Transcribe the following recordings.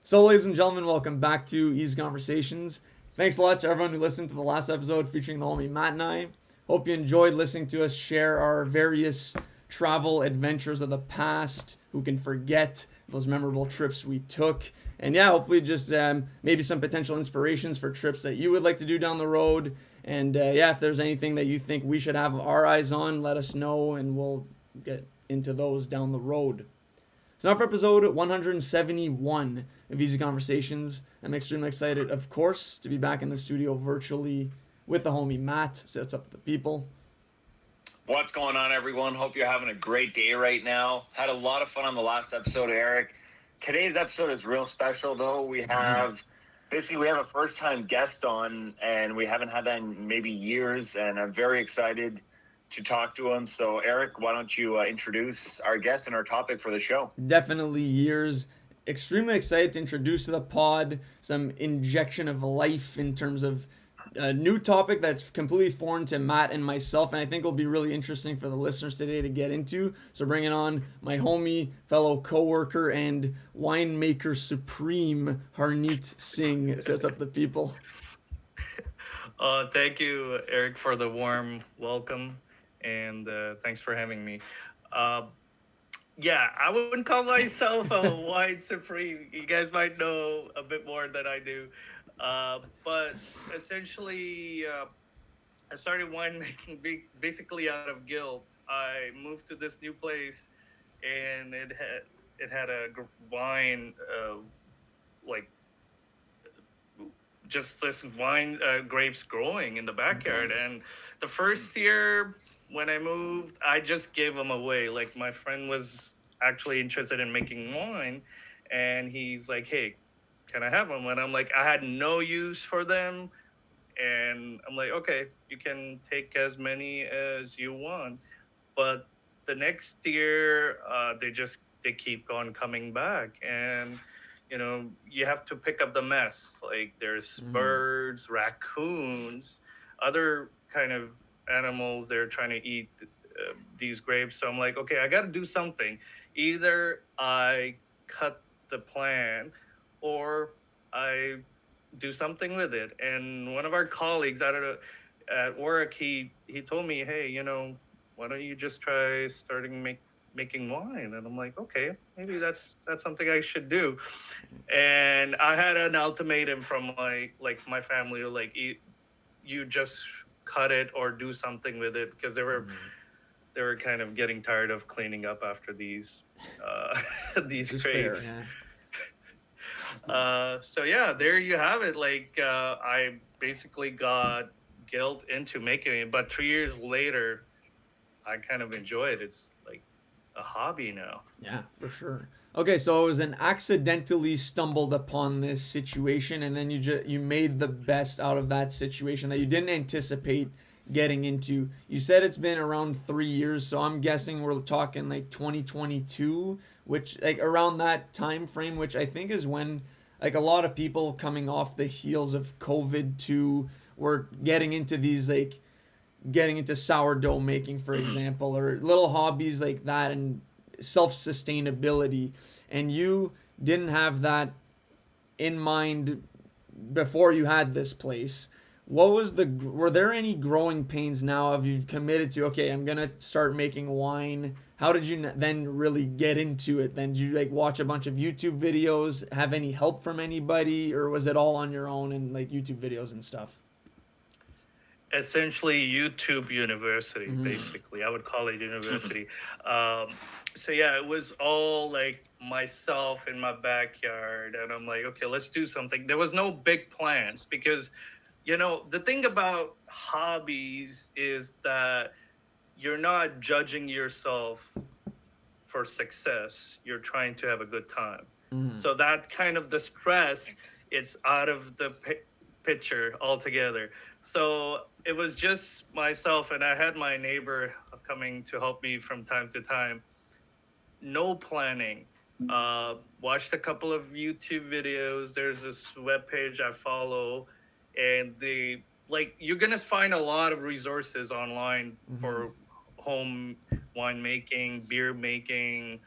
So, ladies and gentlemen, welcome back to Eazy Conversations. Thanks a lot to everyone who listened to the last episode featuring the homie Matt and I. Hope you enjoyed listening to us share our various travel adventures of the past. Who can forget those memorable trips we took? And yeah, hopefully, just maybe some potential inspirations for trips that you would like to do down the road. And yeah, if there's anything that you think we should have our eyes on, let us know and we'll get into those down the road. So now for episode 171 of Eazy Conversations. I'm extremely excited, of course, to be back in the studio virtually with the homie Matt. So what's up with the people? What's going on, everyone? Hope you're having a great day right now. Had a lot of fun on the last episode, Eric. Today's episode is real special, though. We have a first-time guest on, and we haven't had that in maybe years, and I'm very excited to talk to him. So, Eric, why don't you introduce our guest and our topic for the show? Definitely years. Extremely excited to introduce to the pod some injection of life in terms of a new topic that's completely foreign to Matt and myself, and I think will be really interesting for the listeners today to get into. So, bringing on my homie, fellow coworker, and winemaker supreme, Harneet Singh. So, what's up, the people? Thank you, Eric, for the warm welcome, and thanks for having me. Uh, yeah, I wouldn't call myself a wine supreme. You guys might know a bit more than I do, but essentially, I started winemaking basically out of guilt. I moved to this new place, and it had a wine like just this vine grapes growing in the backyard. And the first year when I moved, I just gave them away. Like my friend was actually interested in making wine, and he's like, "Hey, can I have them?" And I'm like, I had no use for them, and I'm like, "Okay, you can take as many as you want." But the next year, they keep on coming back, and you have to pick up the mess. Like there's birds, raccoons, other kind of animals. They're trying to eat these grapes. So I'm like, okay, I got to do something. Either I cut the plant, or I do something with it. And one of our colleagues at work, he told me, hey, why don't you just try starting making wine? And I'm like, okay, maybe that's something I should do. And I had an ultimatum from my family, like you just cut it or do something with it, because they were kind of getting tired of cleaning up after these these Just grapes. fair, yeah. So yeah, there you have it. Like I basically got guilt into making it, but 3 years later, I kind of enjoy it. It's like a hobby now. Yeah, for sure. Okay, so it was an accidentally stumbled upon this situation, and then you made the best out of that situation that you didn't anticipate getting into. You said it's been around 3 years, so I'm guessing we're talking like 2022, which like around that time frame, which I think is when like a lot of people coming off the heels of COVID too were getting into these like getting into sourdough making, for example, or little hobbies like that and self sustainability. And you didn't have that in mind before you had this place. Were there any growing pains now of you've committed to, okay, I'm going to start making wine? How did you then really get into it? Then did you like watch a bunch of YouTube videos, have any help from anybody, or was it all on your own and like YouTube videos and stuff? Essentially, YouTube University, basically. I would call it university. So yeah, it was all like myself in my backyard, and I'm like, okay, let's do something. There was no big plans, because the thing about hobbies is that you're not judging yourself for success. You're trying to have a good time. So that kind of the stress, it's out of the picture altogether. So it was just myself, and I had my neighbor coming to help me from time to time. No planning. Watched a couple of YouTube videos. There's this webpage I follow, and you're gonna find a lot of resources online for home winemaking, beer making,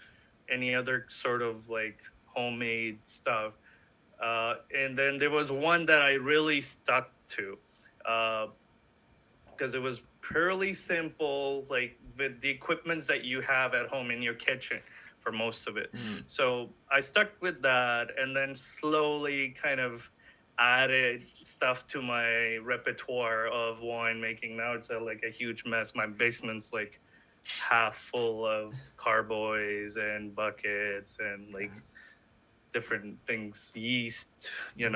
any other sort of like homemade stuff. And then there was one that I really stuck to, uh, because it was purely simple, like with the equipments that you have at home in your kitchen for most of it. Mm. So I stuck with that, and then slowly kind of added stuff to my repertoire of winemaking. Now it's like a huge mess. My basement's like half full of carboys and buckets and like Okay. different things, yeast, Yeah.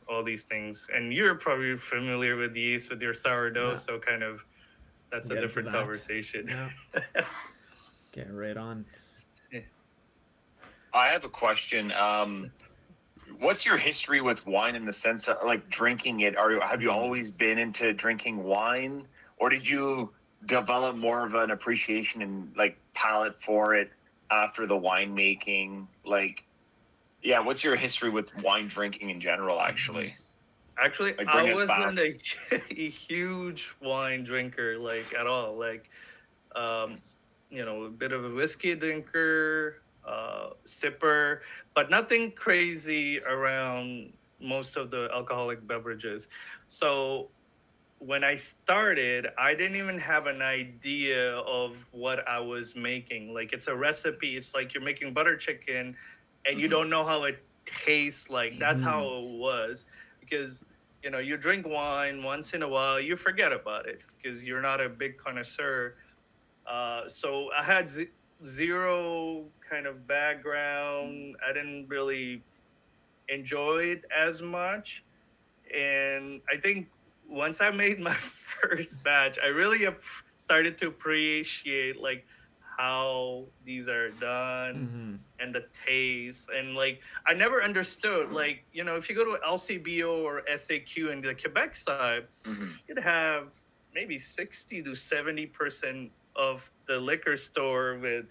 all these things. And you're probably familiar with yeast with your sourdough, Yeah. so kind of that's a Get into different that. conversation. Yeah. Get right on. I have a question. What's your history with wine in the sense of like drinking it? Have you Mm. always been into drinking wine, or did you develop more of an appreciation and like palate for it after the winemaking? Like, yeah, what's your history with wine drinking in general? Mm-hmm. Actually, Actually, like I bring us back. wasn't a huge wine drinker, like at all. Like, um, a bit of a whiskey drinker, sipper, but nothing crazy around most of the alcoholic beverages. So when I started, I didn't even have an idea of what I was making. Like it's a recipe. It's like you're making butter chicken, and you Mhm. don't know how it tastes like. That's how Mm-hmm. it was, because you drink wine once in a while, you forget about it because you're not a big connoisseur. So I had zero kind of background. I didn't really enjoy it as much, and I think once I made my first batch, I really started to appreciate like how these are done Mm-hmm. and the taste. And like I never understood, like if you go to LCBO or SAQ in the Quebec side, Mhm. you'd have maybe 60 to 70% of the liquor store with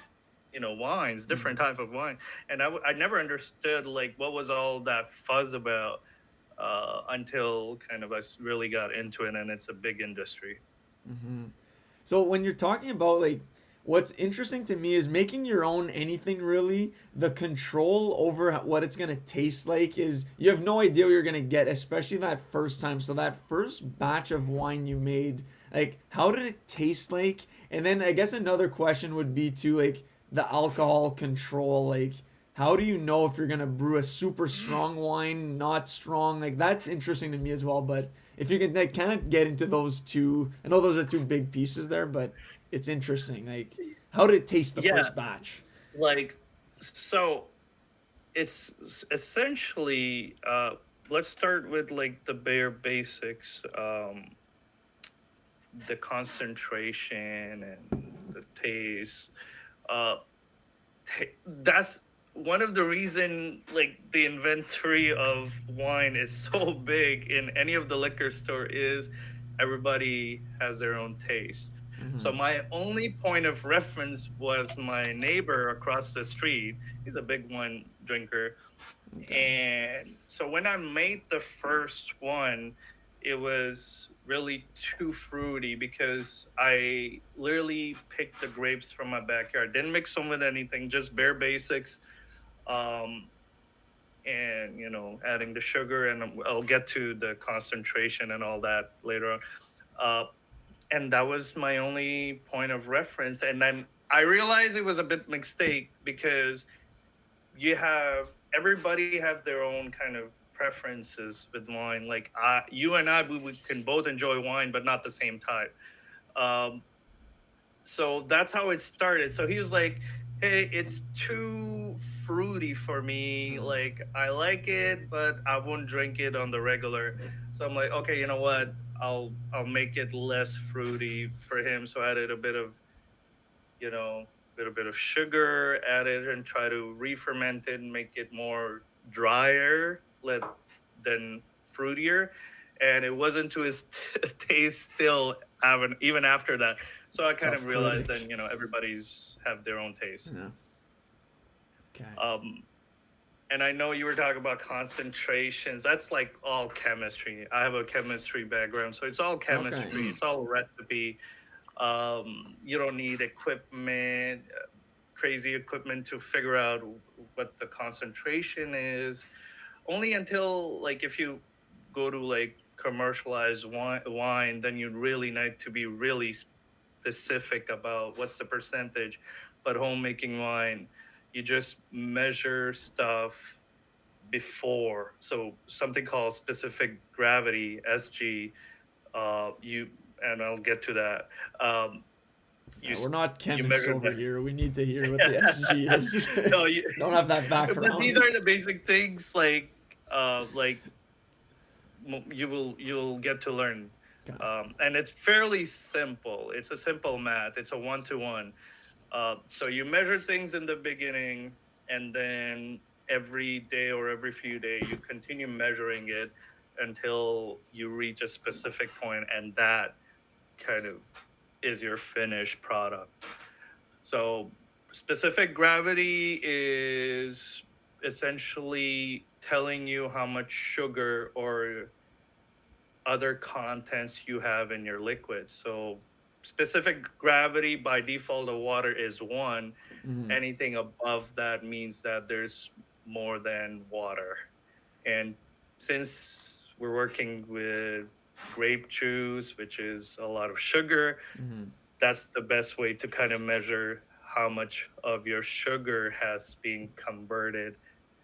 wines, different Mm-hmm. type of wine. And I never understood like what was all that fuzz about, until kind of us really got into it, and it's a big industry. Mm-hmm. So when you're talking about like what's interesting to me is making your own anything really, the control over what it's going to taste like is you have no idea what you're going to get, especially that first time. So that first batch of wine you made, like how did it taste like? And then I guess another question would be to like the alcohol control, like how do you know if you're going to brew a super strong wine, not strong? Like that's interesting to me as well, but if you can like kind of get into those two, I know those are two big pieces there, but it's interesting. Like, how did it taste the Yeah, first batch? like so it's essentially, let's start with like the bare basics, the concentration and the taste. uh that's one of the reason like the inventory of wine is so big in any of the liquor store is everybody has their own taste. So Mm-hmm. my only point of reference was my neighbor across the street. He's a big wine drinker, Okay. and so when I made the first one, it was really too fruity because I literally picked the grapes from my backyard. Didn't mix them with anything, just bare basics. Um, and adding the sugar, and I'll get to the concentration and all that later on. Uh, and that was my only point of reference. And then I realized it was a bit mistake because you have everybody have their own kind of preferences with wine. Like you and I, we can both enjoy wine, but not the same type. Um, so that's how it started. So he was like, "Hey, it's too fruity for me. Mm. Like I like it, but I won't drink it on the regular." So I'm like, "Okay, you know what? I'll make it less fruity for him." So I added a bit of little bit of sugar added and try to re-ferment it and make it more drier than fruitier. And it wasn't to his taste still, even after that. So I kind of Tough realized critic. then everybody's have their own taste. Yeah. Okay. Um, and I know you were talking about concentrations. That's like all chemistry. I have a chemistry background, so it's all Okay. chemistry. It's all recipe. You don't need equipment, crazy equipment to figure out what the concentration is only until like if you go to like commercialized wine, then you really need to be really specific about what's the percentage. But homemaking wine, you just measure stuff before. So something called specific gravity (SG). You and I'll get to that. Um, you We're not you chemists measure over that. here. We need to hear what the SG is. No, you, Don't have that but these background. are the basic things like you'll get to learn, Okay. and it's fairly simple. It's a simple math. It's a 1-to-1. So you measure things in the beginning, and then every day or every few days you continue measuring it until you reach a specific point, and that kind of is your finished product. So specific gravity is essentially telling you how much sugar or other contents you have in your liquid. So specific gravity by default of water is 1. Mhm. Anything above that means that there's more than water. And since we're working with grape juice, which is a lot of sugar, Mhm. that's the best way to kind of measure how much of your sugar has been converted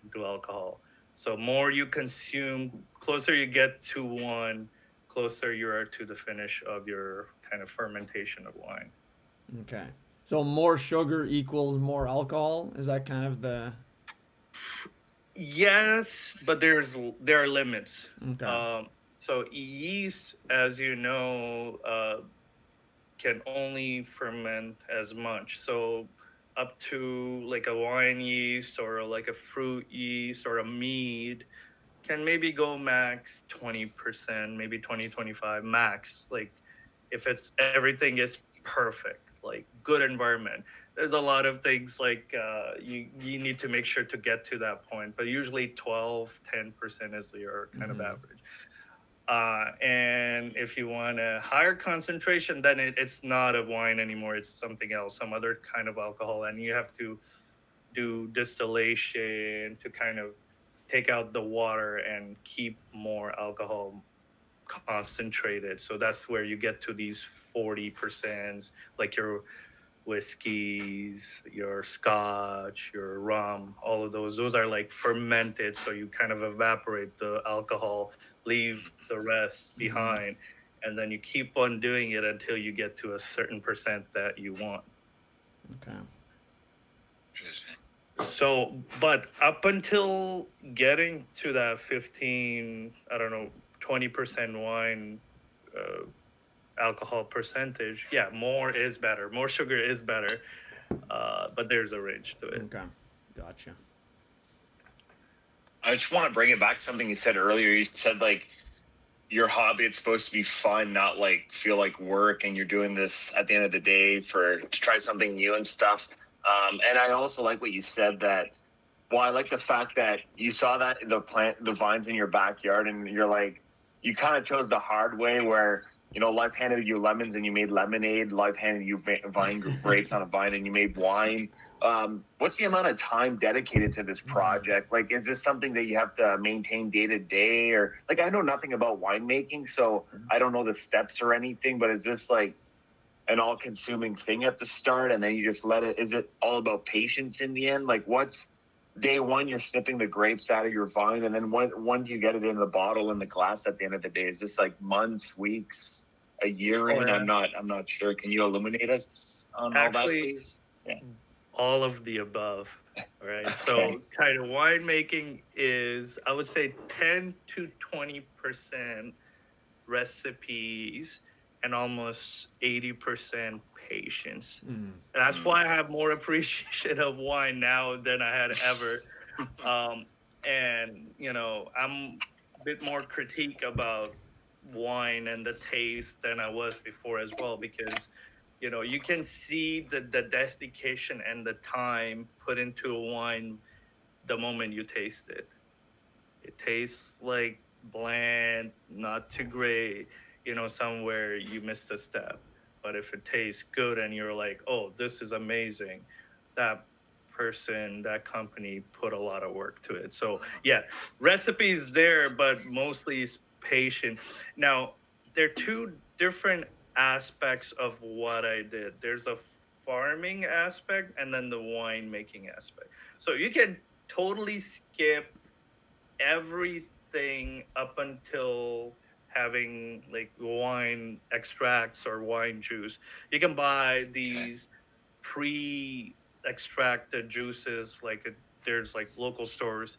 into alcohol. So more you consume, closer you get to 1, closer you are to the finish of your kind of fermentation of wine. Okay. So more sugar equals more alcohol. Is that kind of the? Yes, but there are limits. Okay. So yeast, as you know, can only ferment as much. So up to like a wine yeast or like a fruit yeast or a mead can maybe go max 20%, maybe 20-25 max. Like if it's everything is perfect, like good environment. There's a lot of things like you need to make sure to get to that point, but usually 12-10% is your kind of Mhm. average. And if you want a higher concentration, then it's not a wine anymore. It's something else, some other kind of alcohol, and you have to do distillation to kind of take out the water and keep more alcohol concentrated. So that's where you get to these 40%, like your whiskeys, your scotch, your rum, all of those. Those are like fermented. So you kind of evaporate the alcohol, leave the rest Mhm. behind, and then you keep on doing it until you get to a certain percent that you want. Okay. So, but up until getting to that 15, I don't know, 20% wine uh, alcohol percentage, yeah, more is better. More sugar is better, but there's a range to it. Okay. Gotcha. I just want to bring it back to something you said earlier. You said like your hobby, it's supposed to be fun, not like feel like work, and you're doing this at the end of the day for to try something new and stuff. And I also like what you said that. Well, I like the fact that you saw that the vines in your backyard, and you're like, you kind of chose the hard way where life handed you lemons and you made lemonade. Life handed you vine grapes on a vine and you made wine. What's the amount of time dedicated to this Mhm. project? Like, is this something that you have to maintain day to day, or like I know nothing about winemaking, so I don't know the steps or anything. But is this like an all-consuming thing at the start, and then you just let it? Is it all about patience in the end? Like, what's day one? You're snipping the grapes out of your vine, and then when do you get it in the bottle in the glass? At the end of the day, is this like months, weeks, a year Oh, in? yeah. I'm not sure. Can you illuminate us on all that, Actually, please? Yeah. all of the above. All right. Okay. So, kind of winemaking is, I would say, 10 to 20% recipes and almost 80% patience. Mhm. That's why I have more appreciation of wine now than I had ever. Um, and, I'm a bit more critique about wine and the taste than I was before as well, because, you can see the dedication and the time put into a wine the moment you taste it. It tastes like bland, not too great, somewhere you missed a step. But if it tastes good and you're like, oh, this is amazing, that person, that company put a lot of work to it. So yeah, recipes there, but mostly is patient. Now, there are two different aspects of what I did. There's a farming aspect and then the wine making aspect. So you can totally skip everything up until having like wine extracts or wine juice. You can buy Okay. these pre-extracted juices there's like local stores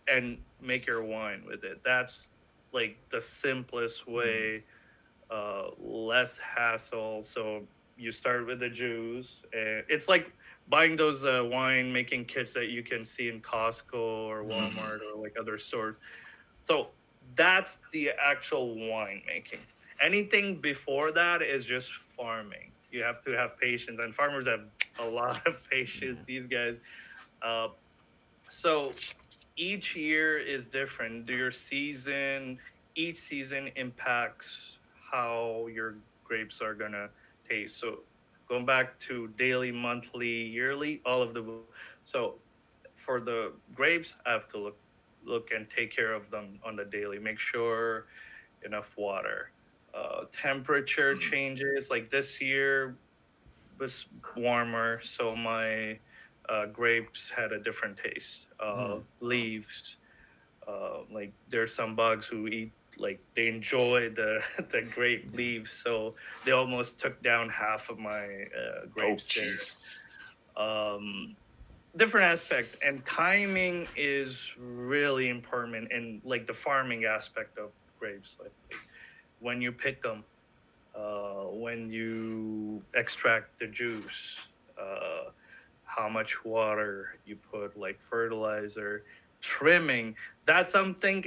and make your wine with it. That's like the simplest way, less hassle. So you start with the juice. It's like buying those wine making kits that you can see in Costco or Mm-hmm. Walmart or like other stores. So that's the actual wine making. Anything before that is just farming. You have to have patience, and farmers have a lot of patience. Yeah. These guys. Uh, so each year is different. Your season, each season impacts how your grapes are gonna taste. So going back to daily, monthly, yearly, all of the so for the grapes, I have to look and take care of them on the daily. Make sure enough water. Temperature changes. Like this year was warmer, so my grapes had a different taste. Leaves, like there's some bugs who eat like they enjoy the the grape leaves, so they almost took down half of my Oh, grapes jeez. there. Different aspect, and timing is really important in like the farming aspect of grapes, like when you pick them, when you extract the juice, uh, how much water you put, like fertilizer, trimming. That's something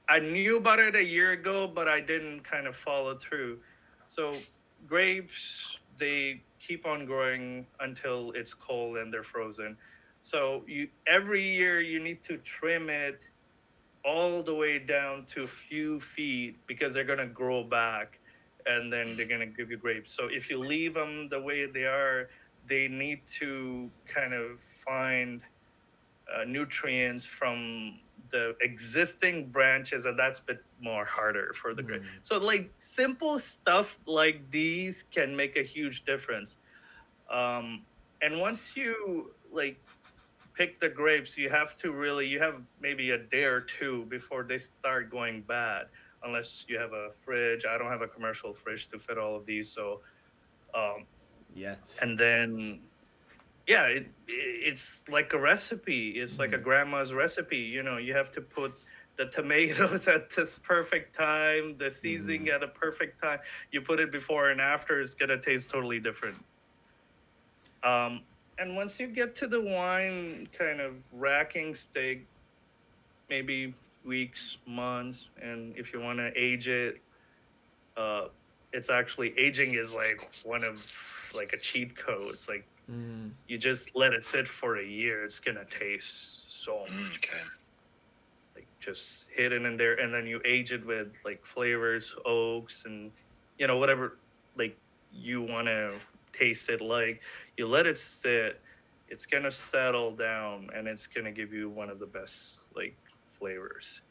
I knew about it a year ago, but I didn't kind of follow through. So grapes, they keep on growing until it's cold and they're frozen. So you every year you need to trim it all the way down to a few feet because they're gonna grow back and then they're gonna give you grapes. So if you leave them the way they are, they need to kind of find nutrients from the existing branches, and that's a bit more harder for the grape. So like simple stuff like these can make a huge difference. Um, and once you like pick the grapes, you have maybe a day or two before they start going bad, unless you have a fridge. I don't have a commercial fridge to fit all of these, so um, Yet. and then yeah, it's like a recipe. It's like a grandma's recipe. You know, you have to put the tomatoes at this perfect time, the seasoning at a perfect time. You put it before and after, it's gonna taste totally different. Um, and once you get to the wine kind of racking stage, maybe weeks, months, and if you want to age it, uh, it's actually aging is like one of like a cheat code. It's like you just let it sit for a year, it's gonna taste so much Okay. like just hidden in there, and then you age it with like flavors, oaks, and whatever like you want to taste it like. You let it sit, it's gonna settle down, and it's gonna give you one of the best like flavors.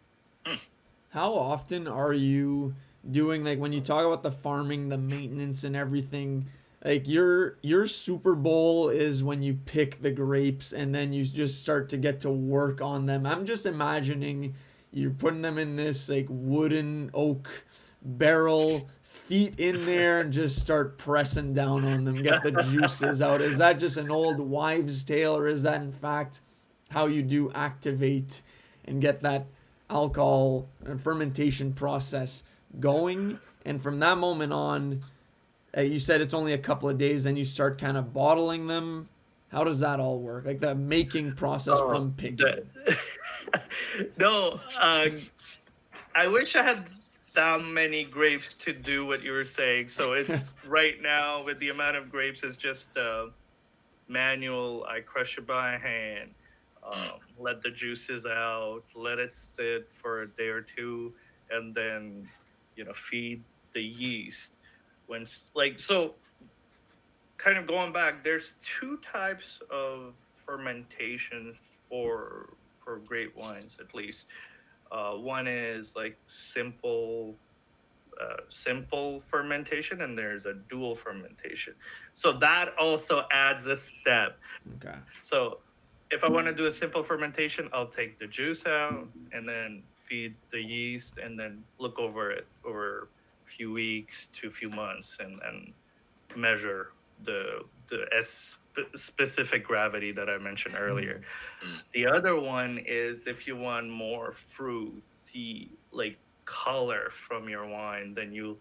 How often are you doing, like, when you talk about the farming, the maintenance and everything, like your Super Bowl is when you pick the grapes and then you just start to get to work on them. I'm just imagining you're putting them in this like wooden oak barrel, feet in there, and just start pressing down on them, get the juices out. Is that just an old wives' tale, or is that in fact how you do activate and get that alcohol and fermentation process going? And from that moment on, you said it's only a couple of days, then you start kind of bottling them. How does that all work? Like the making process Oh, from picking. no, I wish I had that many grapes to do what you were saying. So it's right now with the amount of grapes, it's just manual. I crush it by hand, let the juices out, let it sit for a day or two, and then feed the yeast. When like so, kind of going back, there's two types of fermentation for grape wines, at least. One is like simple simple fermentation, and there's a dual fermentation. So that also adds a step. Okay. So if I want to do a simple fermentation, I'll take the juice out and then feed the yeast and then look over it over a few weeks to a few months and measure the specific gravity that I mentioned earlier. The other one is if you want more fruity like color from your wine, then you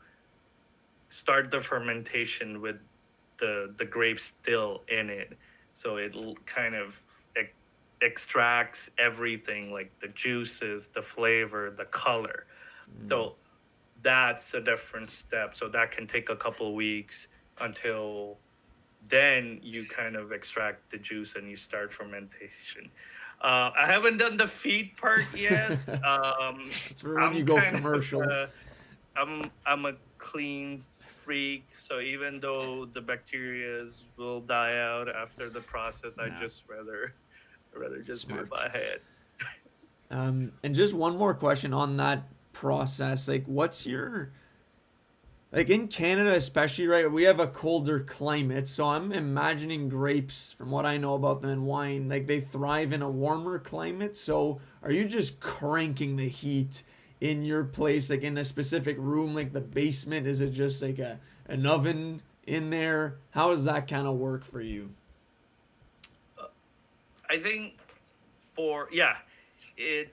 start the fermentation with the grape still in it, so it kind of extracts everything like the juices, the flavor, the color. So that's a different step. So that can take a couple weeks until then you kind of extract the juice and you start fermentation. I haven't done the feed part yet. It's for when I'm you go kind commercial. of I'm a clean freak, so even though the bacterias will die out after the process, I Yeah. just rather just do it Smart. by hand. And just one more question on that process. Like, what's your like in Canada, especially, right? We have a colder climate, so I'm imagining grapes, from what I know about them in wine, like they thrive in a warmer climate. So, are you just cranking the heat in your place, like in a specific room, like the basement? Is it just like an oven in there? How does that kind of work for you? I think for yeah, it's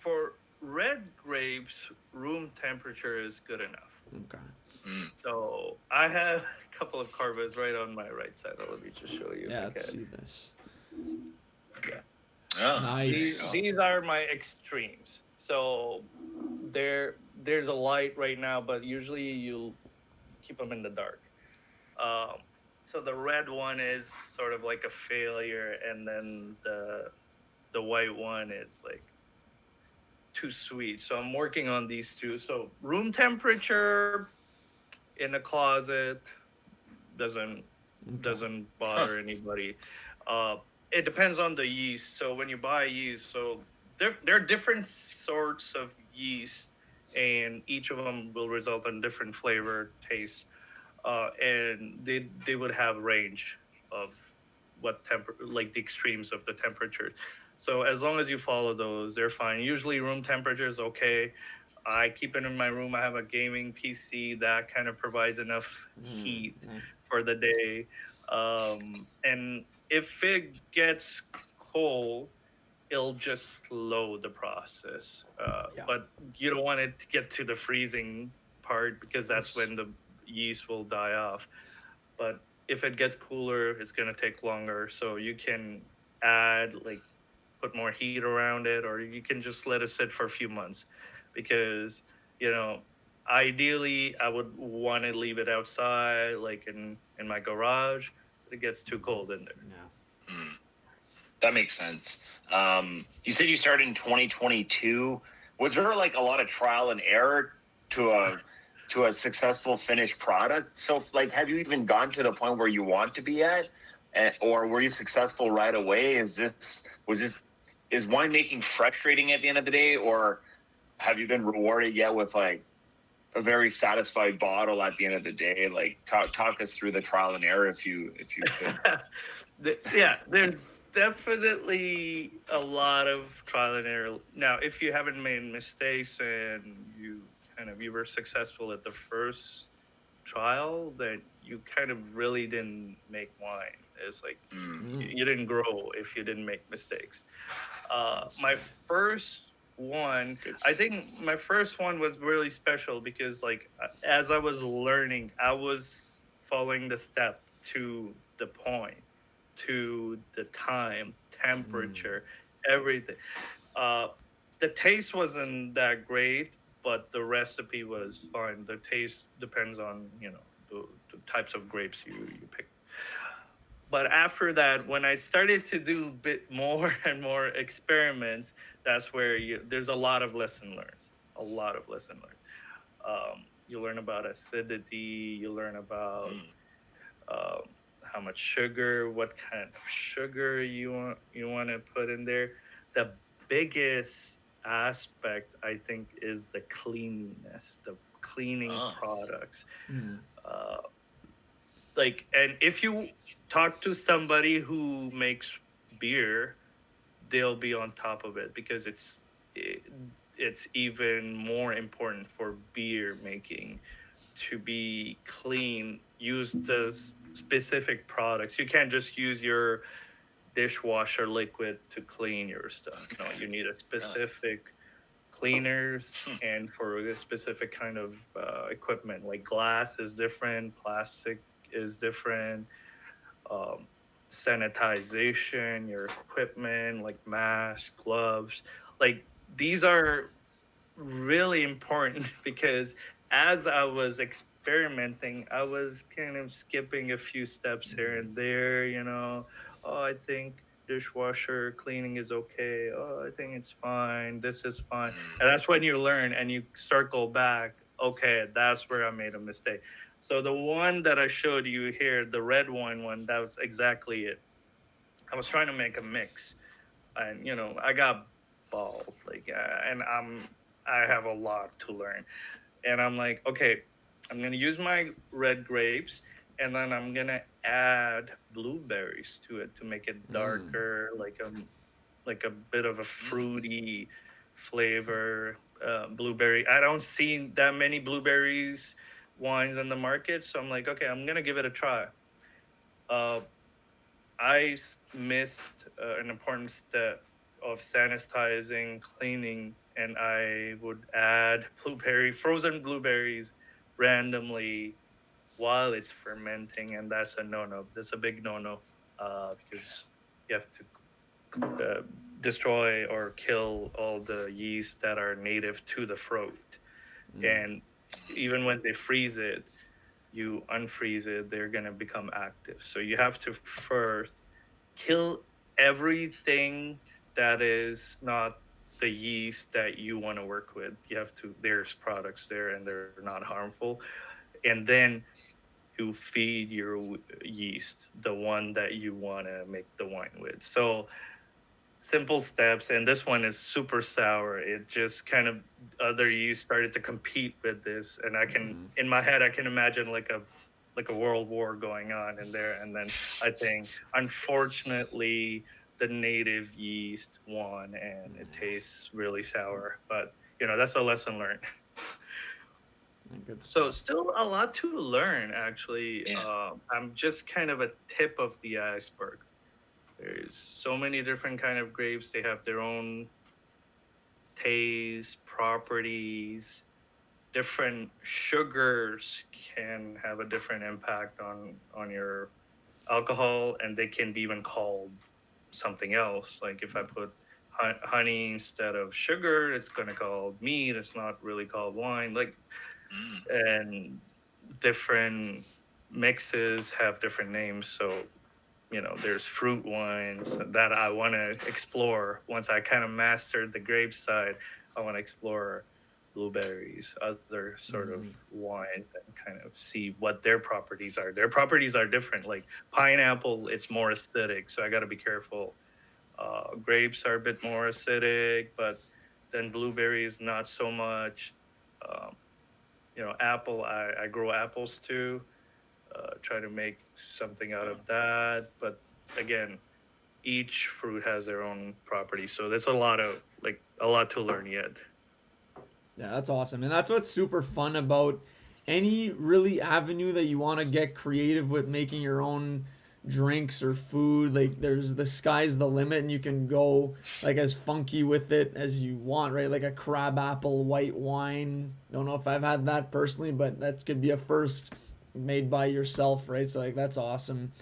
for red grapes, room temperature is good enough. Okay. So I have a couple of carvers right on my right side. Let me just show you if Yeah, I let's can. see this. Yeah. Oh, Nice. These are my extremes. So there's a light right now, but usually you'll keep them in the dark. Um, so the red one is sort of like a failure, and then the white one is like too sweet. So I'm working on these two. So room temperature in a closet doesn't Okay. doesn't bother anybody. Uh, it depends on the yeast. So when you buy yeast, so there are different sorts of yeast, and each of them will result in different flavor, taste, and they would have range of like the extremes of the temperatures. So as long as you follow those, they're fine. Usually room temperature is okay. I keep it in my room. I have a gaming PC that kind of provides enough heat Yeah. for the day. And if it gets cold, it'll just slow the process. Yeah. But you don't want it to get to the freezing part because Of that's course. when the yeast will die off. But if it gets cooler, it's going to take longer. So you can add, like, put more heat around it, or you can just let it sit for a few months because, you know, ideally I would want to leave it outside, like in my garage, but it gets too cold in there. Yeah. that makes sense. You said you started in 2022. Was there like a lot of trial and error to a successful finished product? So, like, have you even gone to the point where you want to be at, or were you successful right away? Is winemaking frustrating at the end of the day, or have you been rewarded yet with like a very satisfied bottle at the end of the day? Like, talk us through the trial and error if you could. Yeah, there's definitely a lot of trial and error. Now, if you haven't made mistakes and you were successful at the first trial, then you kind of really didn't make wine. It's like you didn't grow if you didn't make mistakes. My first one, I think my first one was really special because, like, as I was learning, I was following the step to the point, to the time, temperature, everything. Uh, the taste wasn't that great, but the recipe was fine. The taste depends on the types of grapes you pick. But after that, when I started to do a bit more and more experiments, that's where there's a lot of lesson learned. A lot of lesson learned. You learn about acidity. You learn about um, how much sugar, what kind of sugar you want to put in there. The biggest aspect, I think, is the cleanliness, the cleaning Oh. products. Mm. Uh, like, and if you talk to somebody who makes beer, they'll be on top of it because it, it's even more important for beer making to be clean. Use the specific products. You can't just use your dishwasher liquid to clean your stuff. No, Okay. you need a Really? specific cleaners, Hmm. and for a specific kind of equipment. Like glass is different, plastic is different, um, sanitization, your equipment, like masks, gloves. Like these are really important because as I was experimenting, I was kind of skipping a few steps here and there, you know. Oh, I think dishwasher cleaning is okay. Oh, I think it's fine. This is fine. Mm. And that's when you learn and you circle back. Okay, that's where I made a mistake. So the one that I showed you here, the red wine one, that was exactly it. I was trying to make a mix, and I got balls, like, and I have a lot to learn, and I'm like, okay, I'm gonna use my red grapes, and then I'm gonna add blueberries to it to make it Mm. darker, like a bit of a fruity flavor. Blueberry. I don't see that many blueberries wines in the market, so I'm like, okay, I'm gonna give it a try. Uh, missed an important step of sanitizing, cleaning, and I would add frozen blueberries randomly while it's fermenting, and that's a no-no. That's a big no-no because you have to destroy or kill all the yeast that are native to the fruit. Mm. And even when they freeze it, you unfreeze it, they're going to become active. So you have to first kill everything that is not the yeast that you want to work with. You have to, there's products there and they're not harmful. And then you feed your yeast the one that you want to make the wine with. So simple steps, and this one is super sour. It just kind of, other yeast started to compete with this, and I can, Mm. in my head, I can imagine like a world war going on in there. And then I think, unfortunately, the native yeast won, and it tastes really sour. But that's a lesson learned. Good So stuff. still a lot to learn, actually. Yeah. I'm just kind of a tip of the iceberg. There's so many different kind of grapes. They have their own taste, properties. Different sugars can have a different impact on your alcohol, and they can be even called something else. Like if I put honey instead of sugar, it's going to called mead. It's not really called wine. Like, Mm. and different mixes have different names. So there's fruit wines that I want to explore. Once I kind of mastered the grape side, I want to explore blueberries, other sort of Mm. wines, and kind of see what their properties are. Their properties are different. Like pineapple, it's more acidic, so I got to be careful. Grapes are a bit more acidic, but then blueberries not so much. Um, apple, I grow apples too. Try to make something out of that. But again, each fruit has their own property, so there's a lot to learn yet. Yeah, that's awesome. And that's what's super fun about any really avenue that you want to get creative with making your own drinks or food. Like there's the sky's the limit and you can go like as funky with it as you want, right? Like a crab apple white wine. Don't know if I've had that personally, but that could be a first made by yourself, right? So like that's awesome.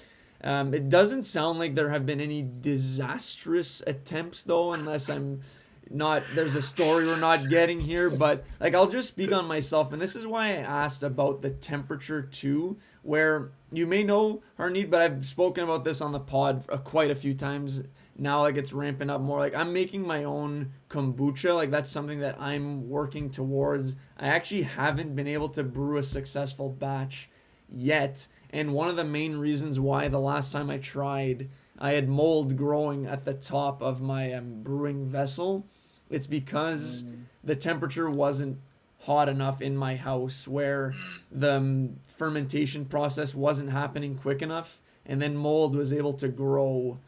It doesn't sound like there have been any disastrous attempts though, unless I'm not there's a story we're not getting here, but like I'll just speak on myself, and this is why I asked about the temperature too, where you may know Harneet, but I've spoken about this on the pod quite a few times now. Like it's ramping up more. Like I'm making my own kombucha. Like that's something that I'm working towards. I actually haven't been able to brew a successful batch yet, And one of the main reasons why the last time I tried, I had mold growing at the top of my brewing vessel. It's because the temperature wasn't hot enough in my house where the fermentation process wasn't happening quick enough. And then mold was able to grow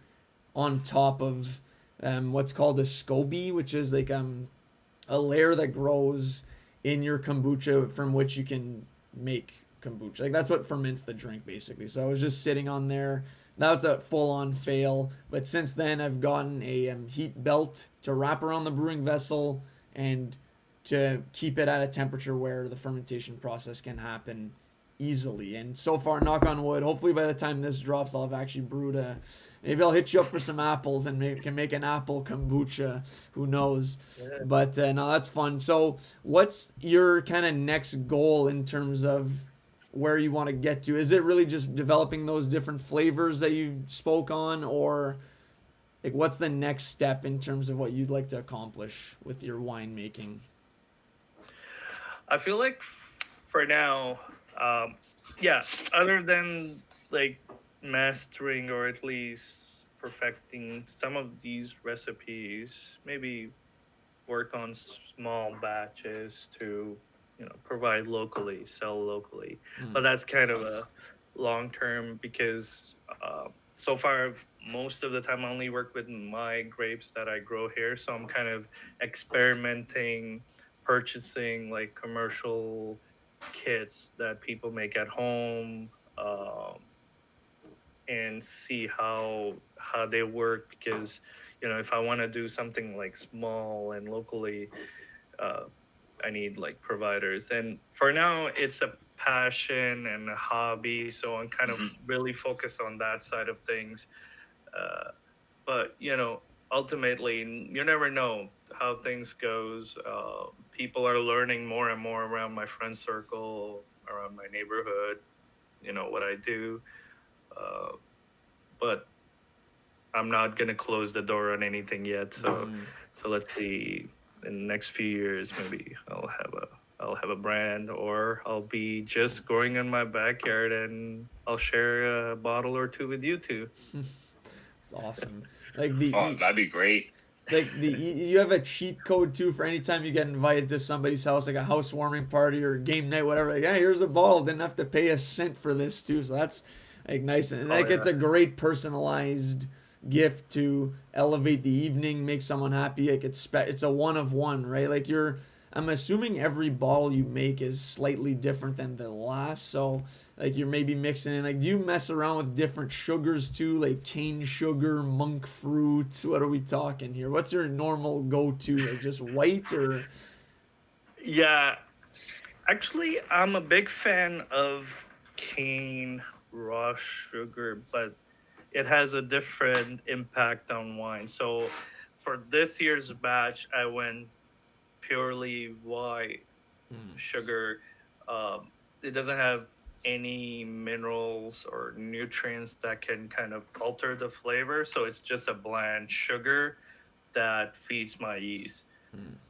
on top of what's called a SCOBY, which is like a layer that grows in your kombucha from which you can make kombucha. Like that's what ferments the drink basically. So I was just sitting on there. That was a full-on fail. But since then, I've gotten a heat belt to wrap around the brewing vessel and to keep it at a temperature where the fermentation process can happen easily. And so far, knock on wood, hopefully by the time this drops, I'll have actually brewed a. Maybe I'll hit you up for some apples and can make an apple kombucha. Who knows? Yeah. But no, that's fun. So, what's your kind of next goal in terms of where you want to get to? Is it really just developing those different flavors that you spoke on, or like what's the next step in terms of what you'd like to accomplish with your winemaking? I feel like for now, yeah, other than like mastering or at least perfecting some of these recipes, maybe work on small batches to, provide locally, sell locally. But that's kind of a long term because so far, most of the time I only work with my grapes that I grow here. So I'm kind of experimenting, purchasing like commercial kits that people make at home, and see how they work because if I want to do something like small and locally, I need like providers. And for now, it's a passion and a hobby, so I'm kind of really focused on that side of things. But ultimately, you never know how things goes. People are learning more and more around my friend circle, around my neighborhood. What I do, but I'm not gonna close the door on anything yet. So let's see. In the next few years, maybe I'll have a brand, or I'll be just growing in my backyard, and I'll share a bottle or two with you too. It's awesome. Like Oh, that'd be great. it's like you have a cheat code too for anytime you get invited to somebody's house, like a housewarming party or game night, whatever. Like, yeah, here's a bottle. Didn't have to pay a cent for this too. So that's like nice, and like it's a great personalized gift to elevate the evening, make someone happy. Like it's a one of one, right? Like I'm assuming every bottle you make is slightly different than the last. So like you're maybe mixing in, like do you mess around with different sugars too, like cane sugar, monk fruit? What are we talking here? What's your normal go-to? Like just white or? Yeah, actually, I'm a big fan of cane raw sugar, but it has a different impact on wine. So for this year's batch, I went purely white sugar. It doesn't have any minerals or nutrients that can kind of alter the flavor. So it's just a bland sugar that feeds my yeast.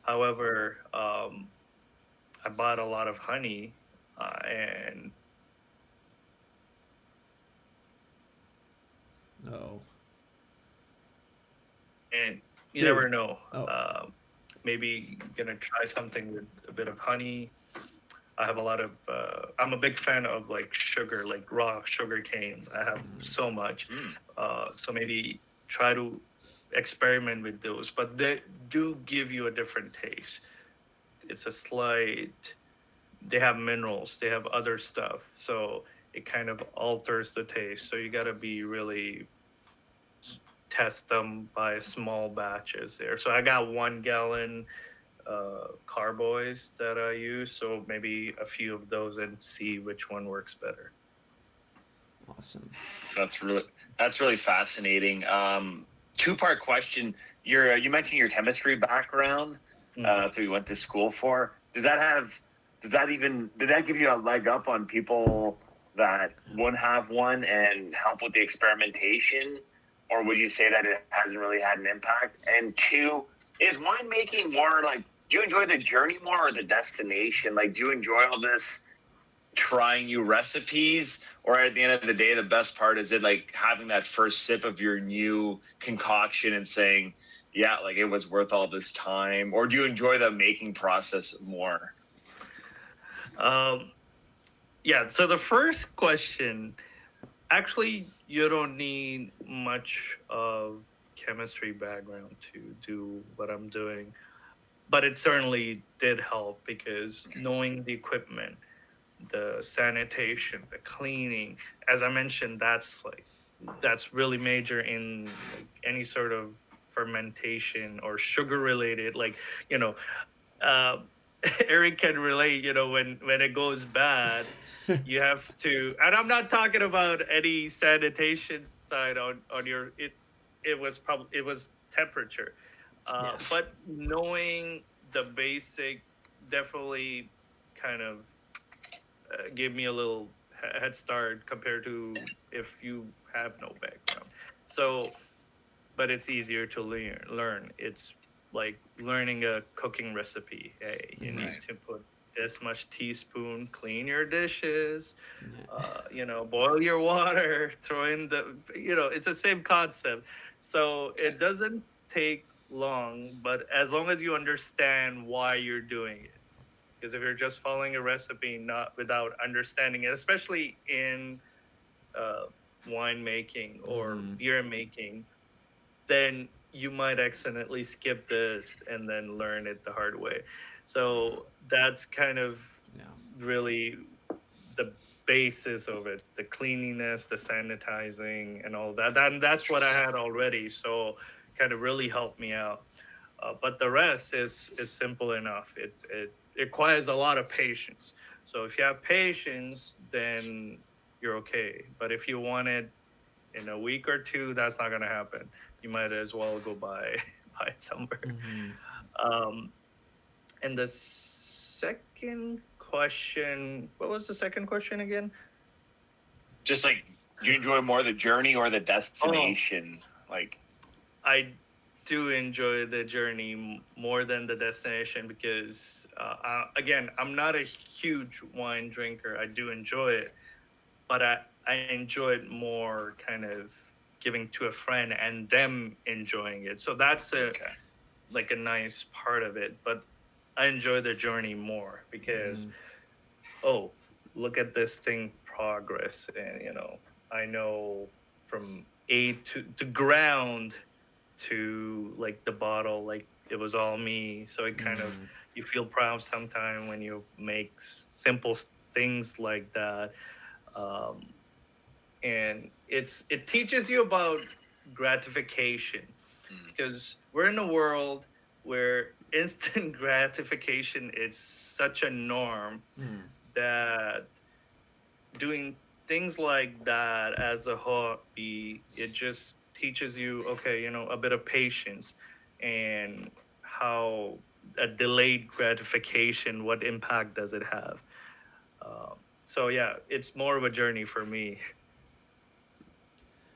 However, I bought a lot of honey, and No. and you Dude. never know. Oh. Maybe gonna try something with a bit of honey. I have a lot of. I'm a big fan of like sugar, like raw sugar cane. I have so much. So maybe try to experiment with those, but they do give you a different taste. It's a slight. They have minerals. They have other stuff. So it kind of alters the taste. So you got to be really test them by small batches there. So I got 1 gallon carboys that I use. So maybe a few of those and see which one works better. Awesome. That's really fascinating. Two-part question. You mentioned your chemistry background. So you went to school for. Did that give you a leg up on people that wouldn't have one and help with the experimentation? Or would you say that it hasn't really had an impact? And two, is winemaking more like, do you enjoy the journey more or the destination? Like, do you enjoy all this, trying new recipes, or at the end of the day, the best part is it like having that first sip of your new concoction and saying, yeah, like it was worth all this time? Or do you enjoy the making process more? Um, yeah. So the first question, actually, you don't need much of chemistry background to do what I'm doing, but it certainly did help because knowing the equipment, the sanitation, the cleaning, as I mentioned, that's really major in like any sort of fermentation or sugar related, like, you know, uh, Eric can relate, when it goes bad, you have to, and I'm not talking about any sanitation side on your, it was temperature. Yeah. But knowing the basic definitely kind of gave me a little head start compared to if you have no background. So, but it's easier to learn. It's like learning a cooking recipe. Hey, you need Right. to put this much teaspoon, clean your dishes, Yeah. boil your water, throw in it's the same concept. So it doesn't take long, but as long as you understand why you're doing it. Because if you're just following a recipe, not without understanding it, especially in uh, wine making or Mm-hmm. beer making, then you might accidentally skip this and then learn it the hard way. So that's kind of Yeah. really the basis of it, the cleanliness, the sanitizing, and all that. And that's what I had already. So kind of really helped me out. But the rest is simple enough. It requires a lot of patience. So if you have patience, then you're okay. But if you want it in a week or two, that's not gonna happen. You might as well go buy buy it somewhere. Mm-hmm. Um, and the second question, what was the second question again? Just like, do you enjoy more the journey or the Oh, destination? Like, I do enjoy the journey more than the destination because, again, I'm not a huge wine drinker. I do enjoy it, but I enjoy it more kind of giving to a friend and them enjoying it. So that's okay. like a nice part of it. But I enjoy the journey more because, Mm-hmm. oh, look at this thing progress, and I know from A to ground to like the bottle, like it was all me. So it kind of, Mm-hmm. you feel proud sometimes when you make simple things like that. Um, and it teaches you about gratification Mm. because we're in a world where instant gratification is such a norm Mm-hmm. that doing things like that as a hobby, it just teaches you, okay, a bit of patience and how a delayed gratification, what impact does it have? So yeah, it's more of a journey for me.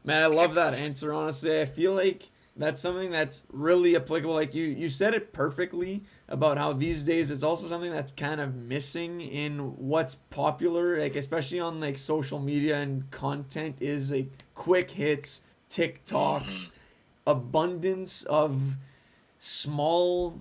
Man, I Okay. love that answer, honestly. I feel like that's something that's really applicable. Like you said it perfectly about how these days it's also something that's kind of missing in what's popular, like especially on like social media and content is like quick hits, Mm-hmm. TikToks, abundance of small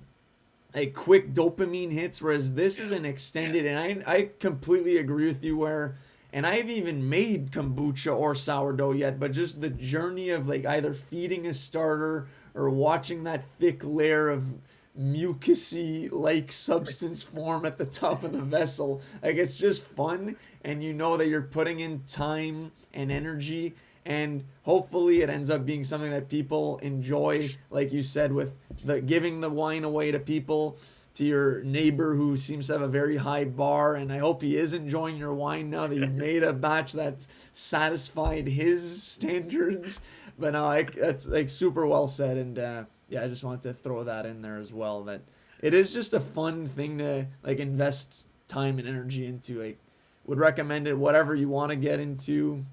like quick dopamine hits, whereas this is Yeah. an extended, and I completely agree with you where, and I haven't even made kombucha or sourdough yet, but just the journey of like either feeding a starter or watching that thick layer of mucusy like substance form at the top of the vessel, like it's just fun, and you know that you're putting in time and energy, and hopefully it ends up being something that people enjoy, like you said, with the giving the wine away to people, to your neighbor who seems to have a very high bar, and I hope he is enjoying your wine now that you've made a batch that's satisfied his standards. But no, that's like super well said, and yeah, I just wanted to throw that in there as well, that it is just a fun thing to like invest time and energy into. Like, would recommend it, whatever you want to get into,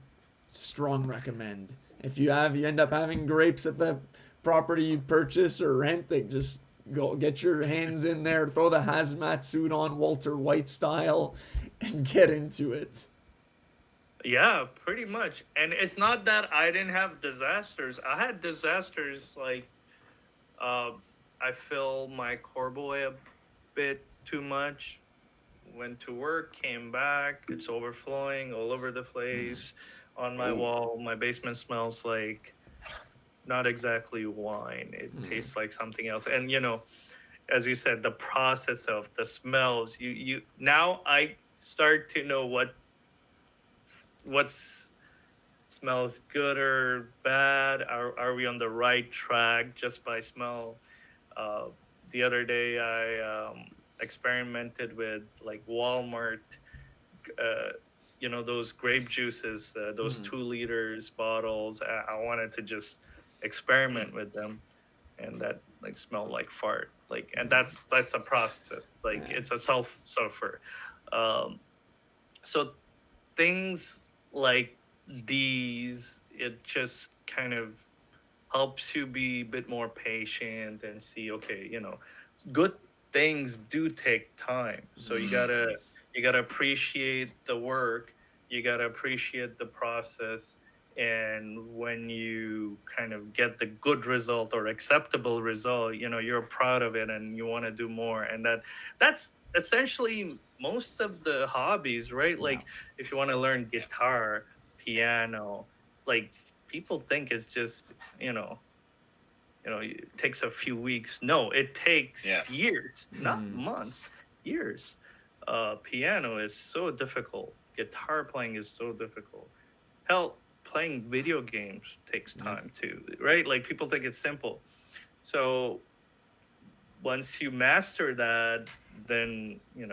strong recommend. If you end up having grapes at the property you purchase or rent, like just go get your hands in there, throw the hazmat suit on, Walter White style, and get into it. Yeah, pretty much. And it's not that I didn't have disasters. I had disasters like uh, I filled my carboy a bit too much. Went to work, came back. It's overflowing all over the place on my wall. My basement smells like not exactly wine. It tastes like something else. And as you said, the process of the smells. You now I start to know what's smells good or bad. Are we on the right track just by smell? Uh, the other day I experimented with like Walmart, uh, those grape juices, those 2 liters bottles. I wanted to just experiment with them, and that like smelled like fart. Like, and that's a process. Like it's a self suffer. Um, so things like these, it just kind of helps you be a bit more patient and see, okay, good things do take time. So you gotta appreciate the work, you gotta appreciate the process, and when you kind of get the good result or acceptable result, you're proud of it and you want to do more. And that's essentially most of the hobbies, right? Like if you want to learn guitar, piano, like people think it's just it takes a few weeks. No, it takes years, not months, years. Piano is so difficult. Guitar playing is so difficult. Hell, playing video games takes time too, right? Like people think it's simple. So once you master that, then you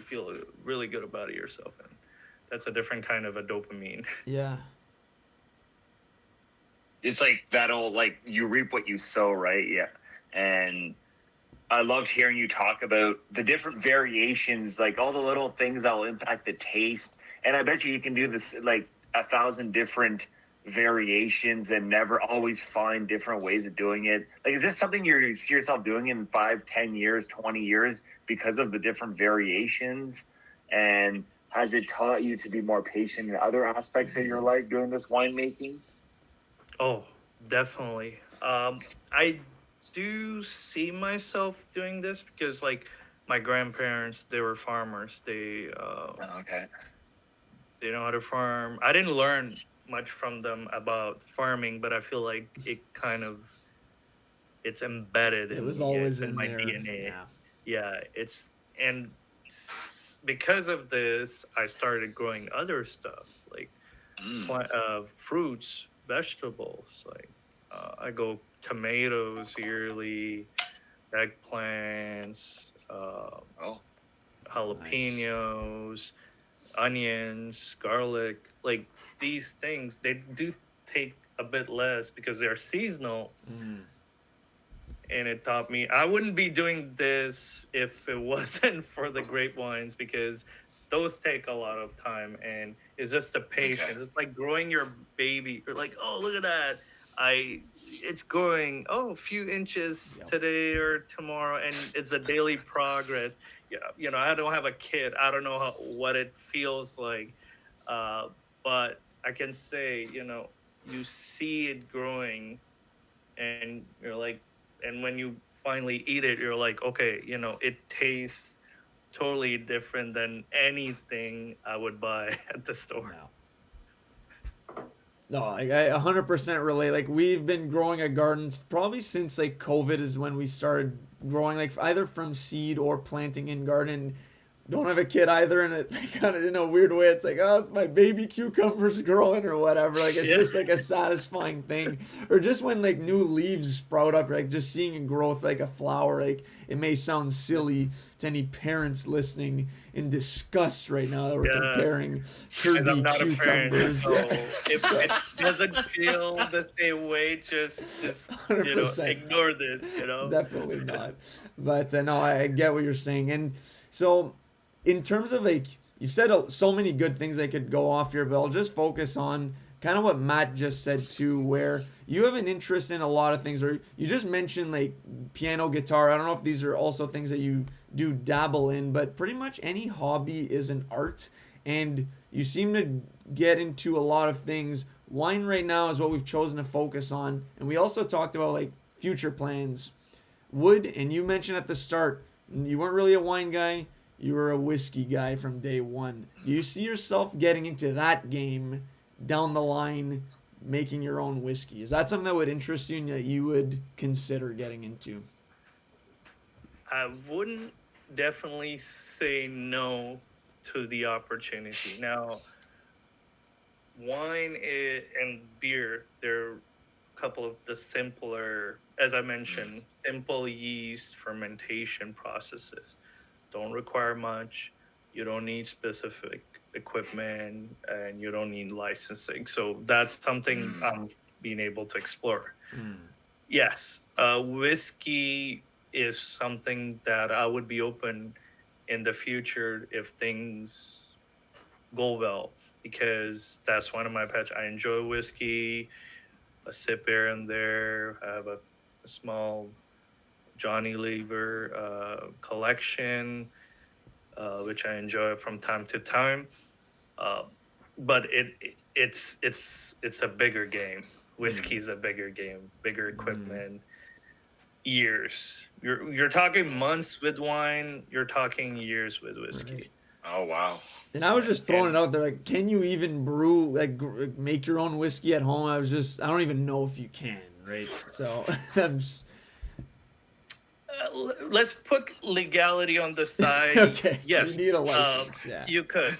feel really good about it yourself, and that's a different kind of a dopamine. Yeah. It's like that old, like, you reap what you sow, right? Yeah. And I loved hearing you talk about the different variations, like all the little things that will impact the taste. And I bet you can do this like 1,000 different variations and never always find different ways of doing it. Like, is this something you see yourself doing in 5, 10 years, 20 years because of the different variations? And has it taught you to be more patient in other aspects of your life doing this winemaking? Oh, definitely. I do see myself doing this because, like, my grandparents, they were farmers. Okay. They know how to farm. I didn't learn much from them about farming, but I feel like it's embedded It in was me. always It's in in my there. DNA. Yeah. Yeah, and because of this, I started growing other stuff like fruits, vegetables. Like I go tomatoes yearly, eggplants, Oh, jalapenos, onions, garlic. Like these things, they do take a bit less because they're seasonal. And it taught me I wouldn't be doing this if it wasn't for the grape wines, because those take a lot of time and it's just the patience. Okay. It's like growing your baby. You're like, oh, look at that. It's growing, a few inches today or tomorrow, and it's a daily progress. Yeah, I don't have a kid. I don't know what it feels like, but I can say, you see it growing, and you're like, and when you finally eat it, you're like, okay, it tastes totally different than anything I would buy at the store. No, I 100% relate. Like, we've been growing a garden probably since like COVID is when we started growing, like either from seed or planting in garden. Don't have a kid either, and it kind of in a weird way, it's like, oh, it's my baby cucumbers growing or whatever. Like, it's just like a satisfying thing. Or just when like new leaves sprout up, like just seeing a growth like a flower. Like, it may sound silly to any parents listening in disgust right now that we're comparing And I'm Kirby not a parent, cucumbers. so if it doesn't feel the same way, just 100%. ignore this. Definitely not. But no, I get what you're saying. And so, in terms of like, you've said so many good things that could go off here, but I'll just focus on kind of what Matt just said too, where you have an interest in a lot of things, or you just mentioned like piano, guitar. I don't know if these are also things that you do dabble in, but pretty much any hobby is an art, and you seem to get into a lot of things. Wine right now is what we've chosen to focus on, and we also talked about like future plans. And you mentioned at the start, you weren't really a wine guy, you were a whiskey guy from day one. Do you see yourself getting into that game down the line, making your own whiskey? Is that something that would interest you and that you would consider getting into? I wouldn't definitely say no to the opportunity. Now, and beer, they're a couple of the simpler, as I mentioned, simple yeast fermentation processes. Don't require much. You don't need specific equipment, and you don't need licensing. So that's something I'm being able to explore. Yes, whiskey is something that I would be open in the future if things go well, because that's one of my pets. I enjoy whiskey, a sip here and there. I have a small Johnny Lever collection, which I enjoy from time to time. Uh, but it's a bigger game. Whiskey is a bigger game, bigger equipment, years. You're talking months with wine. You're talking years with whiskey. Right. Oh wow. And I was just throwing it out there, like, can you even brew, like, make your own whiskey at home? I don't even know if you can, right? So, I'm just, Let's put legality on the side. okay, so Yes, you need a license, yeah. you could.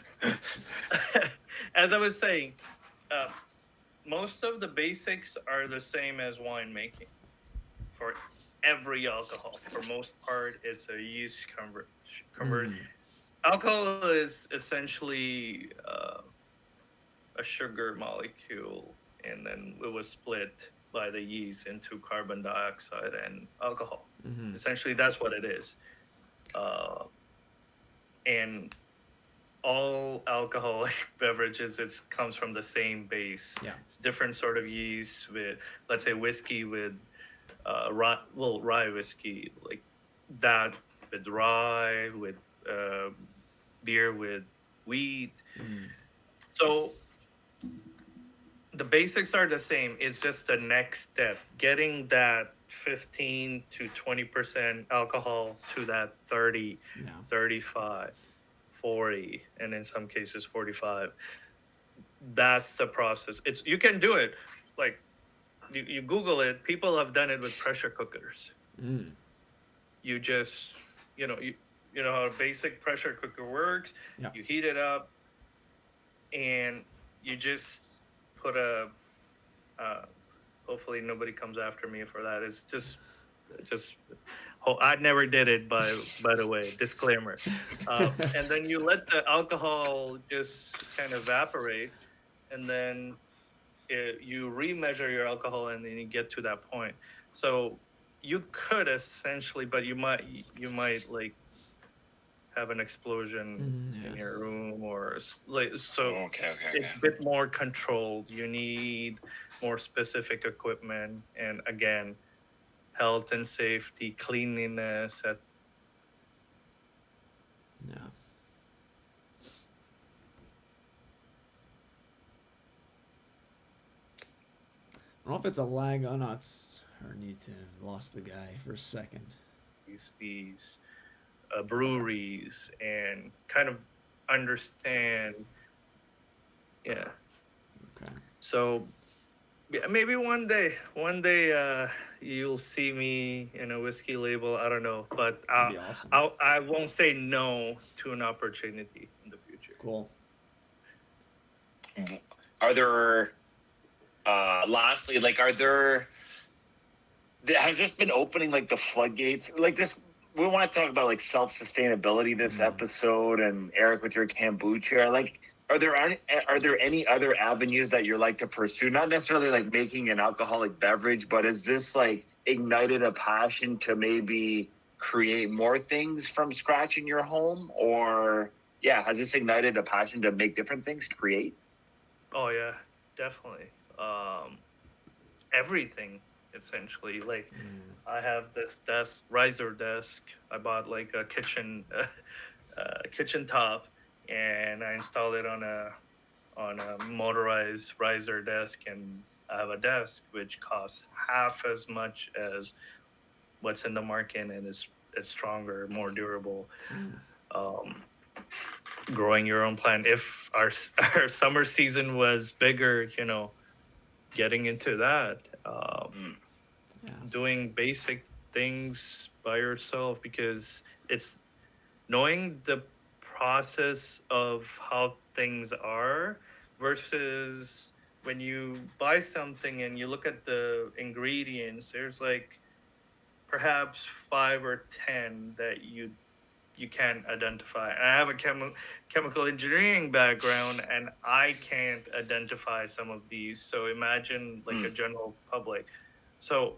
As I was saying, most of the basics are the same as winemaking. For every alcohol, for most part, it's a yeast convert. Alcohol is essentially a sugar molecule, and then it was split by the yeast into carbon dioxide and alcohol. Essentially, that's what it is. And all alcoholic beverages, it comes from the same base. Yeah. It's different sort of yeast with, let's say, whiskey with rye whiskey, like that, with rye, with beer with wheat. So the basics are the same. It's just the next step, getting that 15 to 20% alcohol to that 30, 35, 40, and in some cases 45. That's the process. You can do it. Like, you Google it, people have done it with pressure cookers. You just, you know how a basic pressure cooker works. Yeah. You heat it up, and you just put hopefully nobody comes after me for that. It's just I never did it, by the way, disclaimer. And then you let the alcohol just kind of evaporate, and then you remeasure your alcohol, and then you get to that point. So you could essentially, but you might like have an explosion in your room, or like, so Okay. it's a bit more controlled. You need more specific equipment, and again, health and safety, cleanliness. Yeah. I don't know if it's a lag or not. Harneet lost the guy for a second. These breweries, and kind of understand. Yeah. Okay. So yeah, maybe one day you'll see me in a whiskey label. I don't know, but That'd be awesome. I won't say no to an opportunity in the future. Cool. Are there lastly, like, has this been opening like the floodgates? Like this, we want to talk about like self-sustainability this episode, and Eric with your kombucha. Like, are there any other avenues that you're like to pursue? Not necessarily like making an alcoholic beverage, but is this like ignited a passion to maybe create more things from scratch in your home? Or has this ignited a passion to make different things, create? Oh yeah, definitely. Everything essentially. Like I have this desk, riser desk. I bought like a kitchen top, and I installed it on a motorized riser desk, and I have a desk which costs half as much as what's in the market, and is stronger, more durable. Um, Growing your own plant. If our our summer season was bigger, getting into that, Yeah. doing basic things by yourself, because it's knowing the process of how things are versus when you buy something and you look at the ingredients. There's like perhaps 5 or 10 that you can't identify. I have a chemical engineering background, and I can't identify some of these. So imagine like a general public. So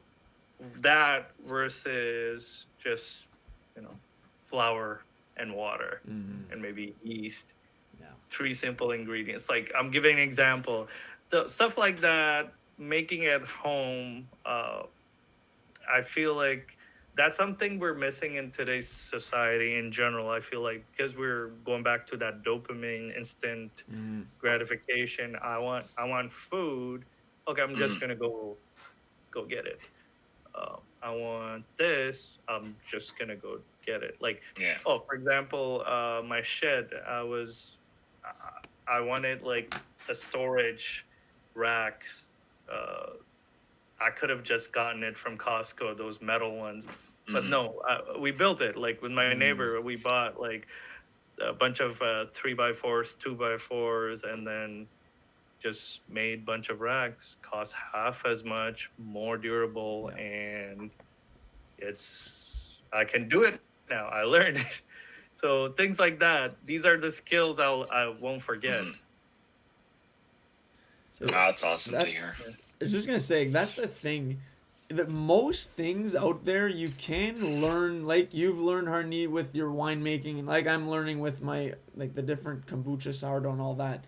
that versus just, you know, flour and water and maybe yeast. Yeah. 3 simple ingredients. Like I'm giving an example. The stuff like that, making at home, I feel like that's something we're missing in today's society in general. I feel like because we're going back to that dopamine instant gratification. I want food. Okay, I'm just gonna go get it. I want this. I'm just gonna go get it. Like, Yeah. oh, for example, my shed. I wanted like a storage racks. Uh, I could have just gotten it from Costco, those metal ones. But no, we built it. Like with my neighbor, we bought like a bunch of 3x4s, 2x4s, and then just made a bunch of racks. Cost half as much, more durable, and I can do it now. I learned it. So things like that. These are the skills I won't forget. So That's awesome to that's hear. I was just gonna say that's the thing. That most things out there you can learn, like you've learned, Harneet, with your winemaking, and like I'm learning with my like the different kombucha, sourdough, and all that.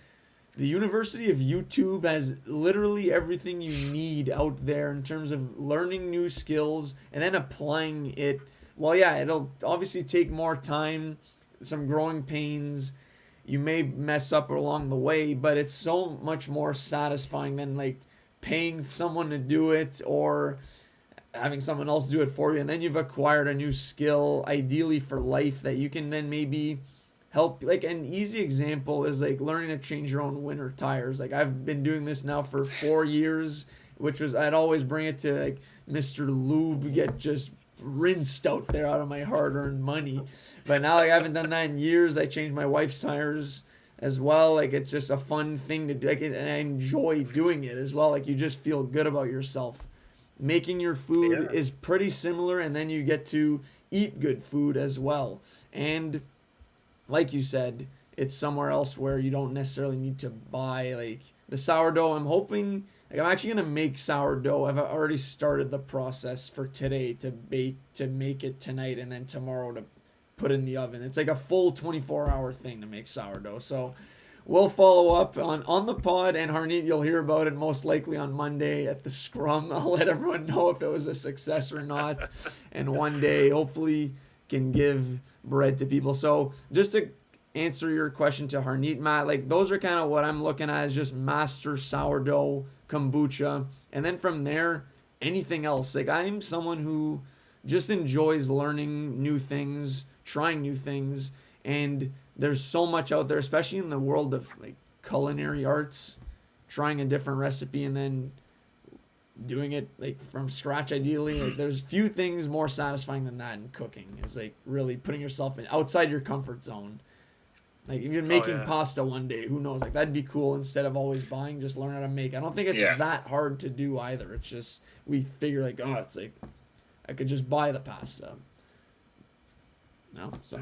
The University of YouTube has literally everything you need out there in terms of learning new skills and then applying it. Well, yeah, it'll obviously take more time, some growing pains. You may mess up along the way, but it's so much more satisfying than like paying someone to do it or having someone else do it for you. And then you've acquired a new skill, ideally for life, that you can then maybe help. Like an easy example is like learning to change your own winter tires. Like I've been doing this now for 4 years, which was I'd always bring it to like Mr. Lube, get just rinsed out there out of my hard-earned money. But now like I haven't done that in years. I changed my wife's tires as well. Like it's just a fun thing to do. Like, and I enjoy doing it as well. Like you just feel good about yourself. Making your food is pretty similar, and then you get to eat good food as well. And like you said, it's somewhere else where you don't necessarily need to buy like the sourdough. I'm hoping like I'm actually gonna make sourdough. I've already started the process for today to make it tonight, and then tomorrow to put in the oven. It's like a full 24-hour thing to make sourdough. So we'll follow up on the pod, and Harneet, you'll hear about it most likely on Monday at the scrum. I'll let everyone know if it was a success or not, and one day hopefully can give bread to people. So just to answer your question to Harneet, Matt, like those are kind of what I'm looking at is just master sourdough, kombucha, and then from there anything else. Like I'm someone who just enjoys learning new things, trying new things, and there's so much out there, especially in the world of like culinary arts, trying a different recipe and then doing it like from scratch ideally. Like there's few things more satisfying than that in cooking. Is like really putting yourself in outside your comfort zone. Like even making pasta one day, who knows? Like that'd be cool instead of always buying, just learn how to make. I don't think it's that hard to do either. It's just we figure like, oh, it's like I could just buy the pasta. No, so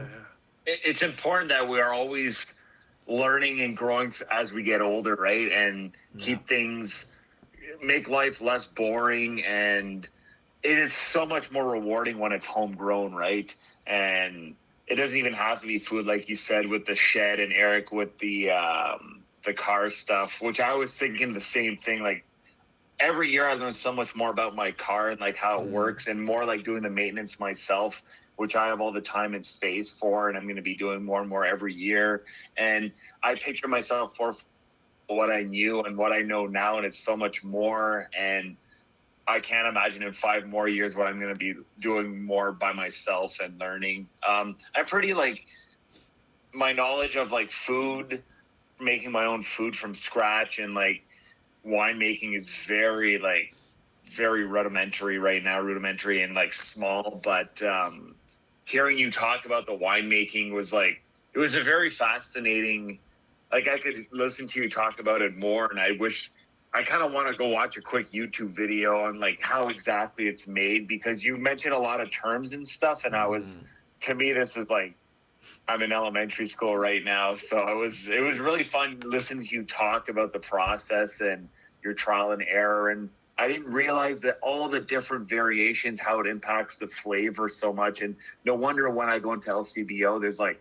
it's important that we are always learning and growing as we get older, right? And keep things, make life less boring, and it is so much more rewarding when it's homegrown, right? And it doesn't even have to be food, like you said, with the shed, and Eric with the the car stuff, which I was thinking the same thing. Like every year I learn so much more about my car and like how it works, and more like doing the maintenance myself, which I have all the time and space for, and I'm going to be doing more and more every year. And I picture myself for what I knew and what I know now, and it's so much more. And I can't imagine in 5 more years what I'm going to be doing more by myself and learning. I'm pretty like, my knowledge of like food, making my own food from scratch, and like winemaking is very rudimentary right now, rudimentary and like small. But hearing you talk about the winemaking was like, it was a very fascinating, like I could listen to you talk about it more, and I kind of want to go watch a quick YouTube video on like how exactly it's made, because you mentioned a lot of terms and stuff, and to me, this is like, I'm in elementary school right now. So it was really fun listening to you talk about the process and your trial and error. And I didn't realize that all the different variations, how it impacts the flavor so much. And no wonder when I go into LCBO, there's like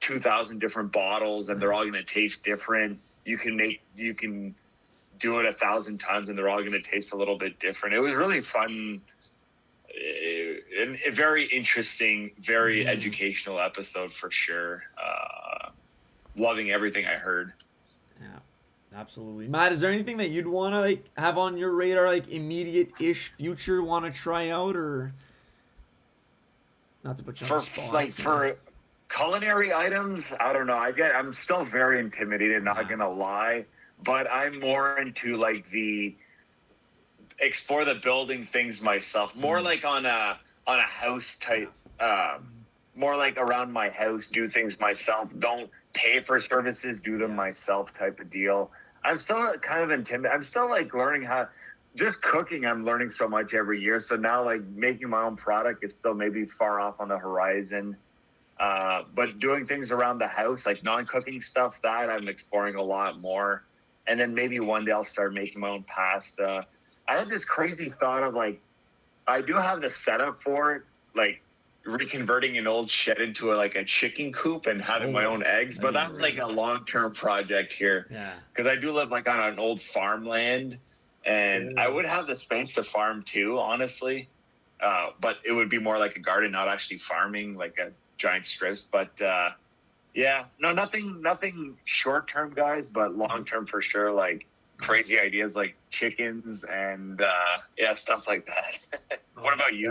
2,000 different bottles, and they're all going to taste different. You can do it 1,000 times and they're all going to taste a little bit different. It was really fun. A very interesting, very educational episode for sure. Loving everything I heard. Yeah, absolutely. Matt, is there anything that you'd want to like have on your radar, like immediate-ish future, want to try out, or not to put you on the spot? Like for culinary items, I don't know. I'm still very intimidated, not gonna lie, but I'm more into like the explore the building things myself, more like on a house type, more like around my house, do things myself, don't pay for services, do them myself type of deal. I'm still kind of intimidated. I'm still like learning how, just cooking, I'm learning so much every year. So now like making my own product is still maybe far off on the horizon. But doing things around the house, like non-cooking stuff, that I'm exploring a lot more. And then maybe one day I'll start making my own pasta. I had this crazy thought of like, I do have the setup for it, like reconverting an old shed into a chicken coop and having my own eggs. But that's like a long-term project here. Yeah. Because I do live like on an old farmland, and I would have the space to farm too, honestly. But it would be more like a garden, not actually farming like a giant strips. But yeah, no, nothing short-term, guys, but long-term for sure. Like crazy ideas like chickens and stuff like that. What about you?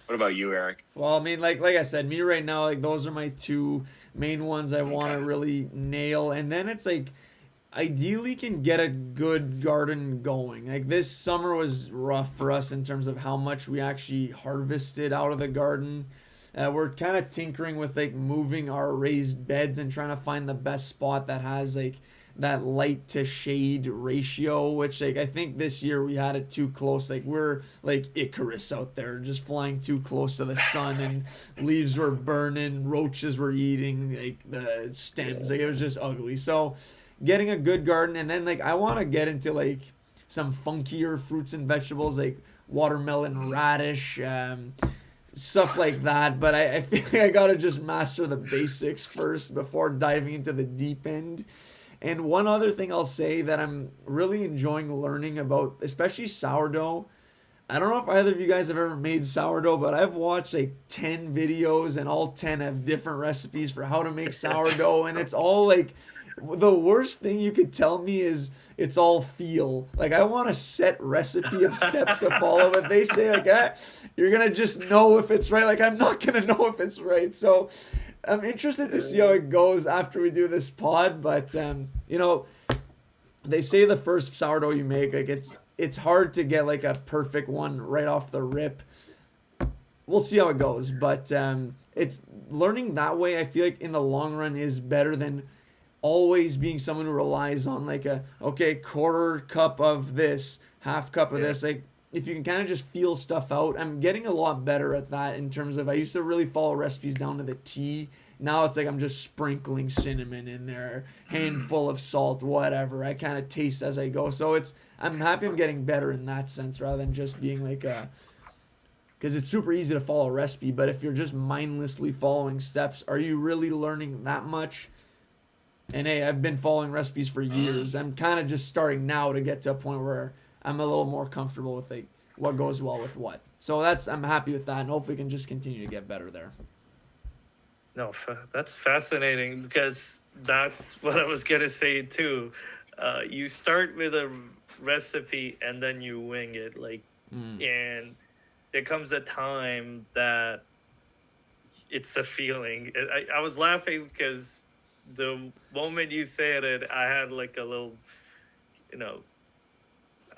What about you, Eric? Well, I mean, like I said, me right now, like those are my 2 main ones I want to really nail. And then it's like, ideally can get a good garden going. Like this summer was rough for us in terms of how much we actually harvested out of the garden. We're kind of tinkering with like moving our raised beds and trying to find the best spot that has like that light to shade ratio, which like I think this year we had it too close. Like we're like Icarus out there, just flying too close to the sun, and leaves were burning, roaches were eating like the stems. Like it was just ugly. So getting a good garden, and then like I want to get into like some funkier fruits and vegetables like watermelon, radish, stuff like that. But I feel like I gotta just master the basics first before diving into the deep end. And one other thing I'll say that I'm really enjoying learning about, especially sourdough. I don't know if either of you guys have ever made sourdough, but I've watched like 10 videos, and all 10 have different recipes for how to make sourdough. And it's all like, the worst thing you could tell me is it's all feel. Like I want a set recipe of steps to follow, but they say like, you're going to just know if it's right. Like I'm not going to know if it's right. So I'm interested to see how it goes after we do this pod, but they say the first sourdough you make, like it's hard to get like a perfect one right off the rip. We'll see how it goes, but it's learning that way. I feel like in the long run is better than always being someone who relies on like quarter cup of this, half cup of this. Like if you can kind of just feel stuff out, I'm getting a lot better at that in terms of I used to really follow recipes down to the T. Now it's like I'm just sprinkling cinnamon in there, handful of salt, whatever. I kind of taste as I go. So I'm happy I'm getting better in that sense rather than just being like because it's super easy to follow a recipe, but if you're just mindlessly following steps, are you really learning that much? And hey, I've been following recipes for years. I'm kind of just starting now to get to a point where I'm a little more comfortable with like what goes well with what. So I'm happy with that, and hopefully we can just continue to get better there. No, that's fascinating because that's what I was gonna say too. You start with a recipe and then you wing it, like, and there comes a time that it's a feeling. I was laughing because the moment you said it, I had like a little, you know,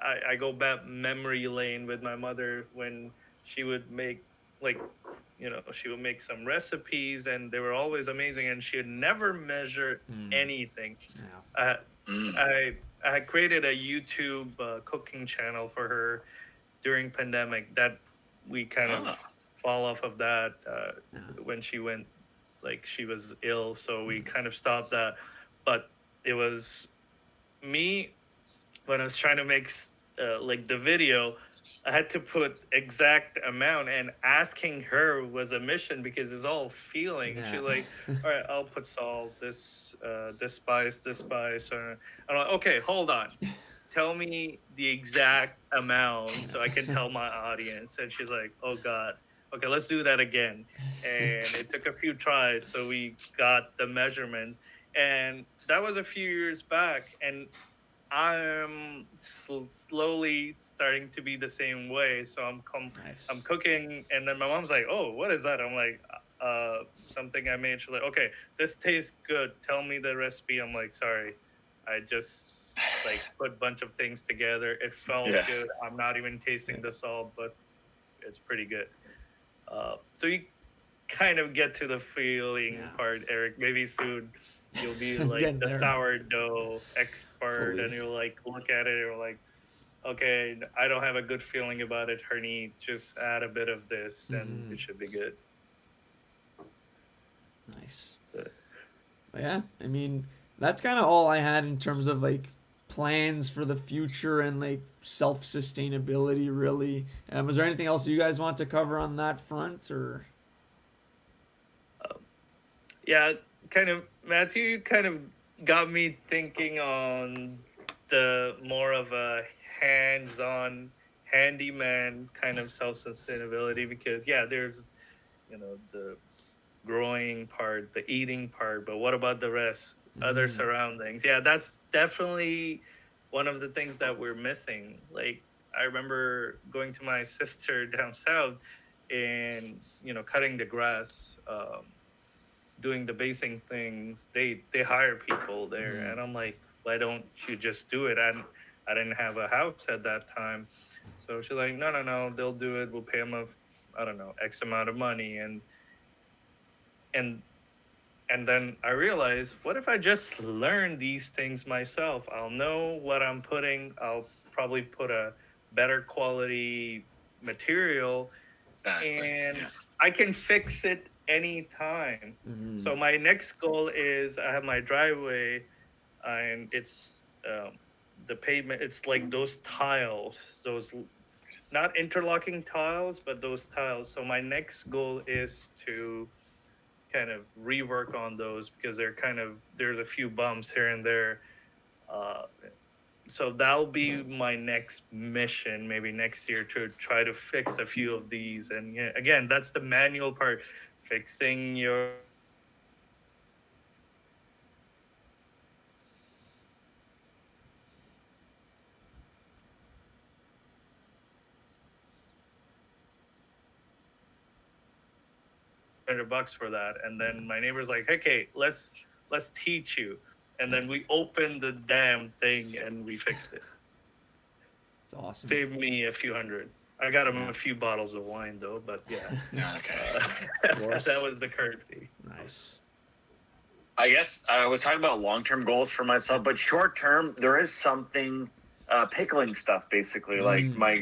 I go back memory lane with my mother when she would make like, she would make some recipes and they were always amazing and she would never measure anything. Yeah. I had created a YouTube cooking channel for her during pandemic that we kind of fall off of that when she went, like she was ill, so we kind of stopped that. But it was me when I was trying to make like the video, I had to put exact amount, and asking her was a mission because it's all feeling. Yeah. She like, all right, I'll put salt, this spice, this spice. I'm like, okay, hold on. Tell me the exact amount so I can tell my audience. And she's like, oh God, okay, let's do that again. And it took a few tries, so we got the measurements. And that was a few years back. And I'm slowly starting to be the same way. So Nice. I'm cooking, and then my mom's like, "Oh, what is that?" I'm like, something I made." She's like, "Okay, this tastes good. Tell me the recipe." I'm like, "Sorry, I just like put a bunch of things together. It felt good. I'm not even tasting the salt, but it's pretty good." So you kind of get to the feeling part, Eric. Maybe soon you'll be like the sourdough expert. Fully. And you'll like look at it and you're like, okay, I don't have a good feeling about it, Harneet. Just add a bit of this and it should be good. Nice. But yeah, I mean, that's kind of all I had in terms of like plans for the future and like self-sustainability, really. Was there anything else you guys want to cover on that front, or? Yeah, kind of, Matthew kind of got me thinking on the more of a hands-on handyman kind of self-sustainability because there's the growing part, the eating part, but what about the rest, other surroundings? That's definitely one of the things that we're missing. Like I remember going to my sister down south and cutting the grass, doing the basing things. They hire people there, and I'm like, why don't you just do it? And I didn't have a house at that time, so she's like, no, they'll do it. We'll pay them I don't know, X amount of money, and then I realized, what if I just learn these things myself? I'll know what I'm putting. I'll probably put a better quality material, and I can fix it anytime. So my next goal is I have my driveway, and it's the pavement. It's like those tiles, those not interlocking tiles, but those tiles. So my next goal is to kind of rework on those because there's a few bumps here and there. So that'll be my next mission, maybe next year, to try to fix a few of these. And again, that's the manual part, fixing your $100 for that. And then my neighbor's like, hey, Kate, let's teach you. And then we opened the damn thing and we fixed it. It's awesome. Saved me a few hundred. I got him a few bottles of wine though, but that was the currency. Nice. I guess I was talking about long-term goals for myself, but short-term, there is something, pickling stuff, basically. Like my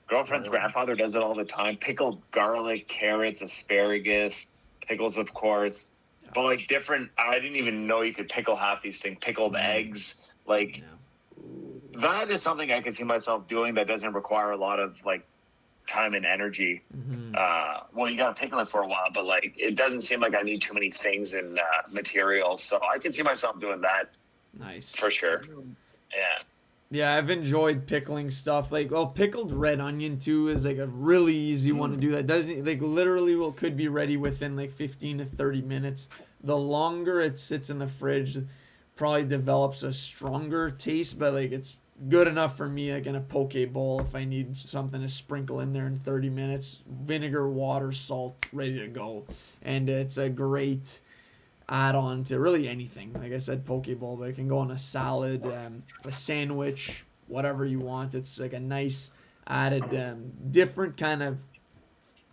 girlfriend's grandfather does it all the time. Pickled garlic, carrots, asparagus, pickles, of course. Yeah. But like different, I didn't even know you could pickle half these things. Pickled eggs, like that is something I can see myself doing that doesn't require a lot of like time and energy. Well, you got to pickle it for a while, but like it doesn't seem like I need too many things and materials, so I can see myself doing that. Nice. For sure. Yeah. Yeah, I've enjoyed pickling stuff. Like, well, pickled red onion too is like a really easy one to do. That doesn't like literally could be ready within like 15 to 30 minutes. The longer it sits in the fridge, probably develops a stronger taste, but like it's good enough for me like in a poke bowl if I need something to sprinkle in there in 30 minutes. Vinegar, water, salt, ready to go. And it's a great add-on to really anything. Like I said, poke bowl, but it can go on a salad, a sandwich, whatever you want. It's like a nice added, different kind of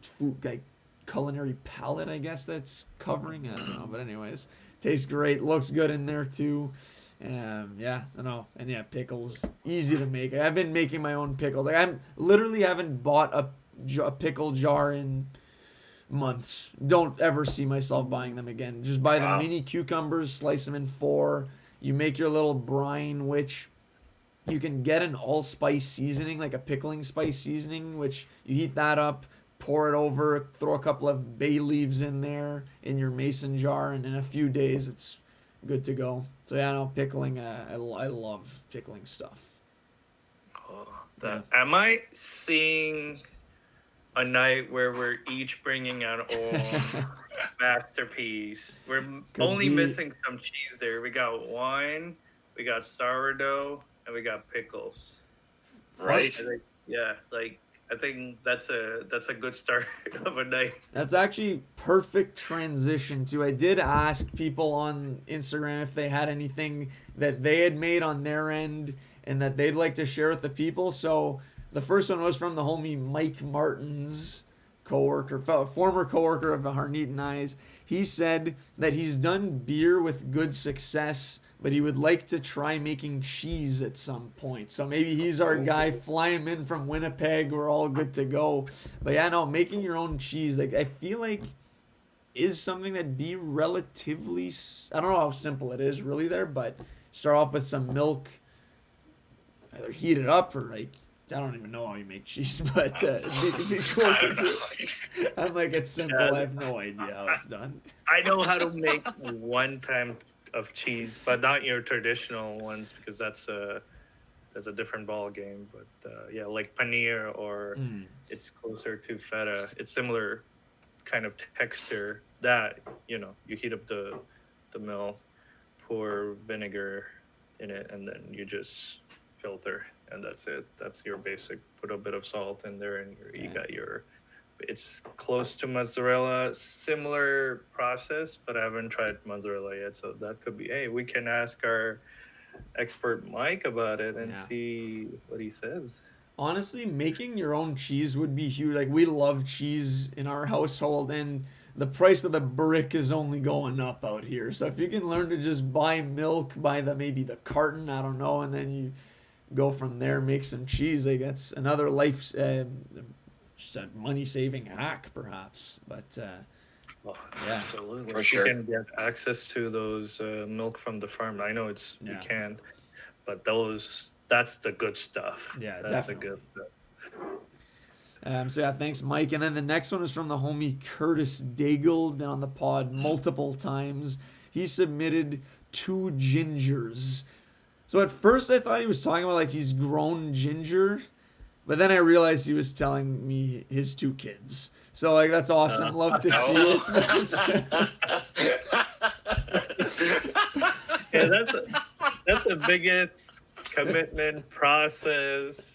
food, like culinary palette, I guess that's covering. I don't know, but anyways, tastes great, looks good in there too. Yeah, I know, and yeah, pickles easy to make. I've been making my own pickles. Like I'm literally haven't bought a pickle jar in months. Don't ever see myself buying them again. Just buy the mini cucumbers, slice them in 4. You make your little brine, which you can get an allspice seasoning, like a pickling spice seasoning, which you heat that up, pour it over, throw a couple of bay leaves in there in your mason jar, and in a few days it's good to go. So yeah, no, pickling, I love pickling stuff. Am I seeing a night where we're each bringing our own masterpiece? We're only missing some cheese there. We got wine, we got sourdough, and we got pickles. Right? I think that's a good start of a night. That's actually perfect transition to. I did ask people on Instagram if they had anything that they had made on their end and that they'd like to share with the people. So the first one was from the homie Mike Martin's former coworker of Harneet and I's. He said that he's done beer with good success, but he would like to try making cheese at some point. So maybe he's our guy. Fly him in from Winnipeg. We're all good to go. But yeah, no, making your own cheese, like I feel like is something that'd be relatively, I don't know how simple it is really there, but start off with some milk, either heat it up or like, I don't even know how you make cheese, but it'd be cool to do. I'm like, it's simple. I have no idea how it's done. I know how to make one time of cheese, but not your traditional ones because that's a different ball game. But yeah, like paneer or it's closer to feta. It's similar kind of texture that you heat up the milk, pour vinegar in it, and then you just filter. And that's it. That's your basic. Put a bit of salt in there, and you got your. It's close to mozzarella, similar process, but I haven't tried mozzarella yet. So that could be. Hey, we can ask our expert Mike about it and see what he says. Honestly, making your own cheese would be huge. Like we love cheese in our household, and the price of the brick is only going up out here. So if you can learn to just buy milk, buy maybe the carton, I don't know, and then you go from there, make some cheese. Like that's another life, just a money-saving hack, perhaps. But yeah, absolutely. For sure. You can get access to those milk from the farm. I know you can, but that's the good stuff. Yeah, that's definitely. the good stuff. So yeah, thanks, Mike. And then the next one is from the homie Curtis Daigle, been on the pod multiple times. He submitted 2 gingers. So at first I thought he was talking about like he's grown ginger, but then I realized he was telling me his 2 kids. So like that's awesome. Love to see it. Yeah, that's the biggest commitment process.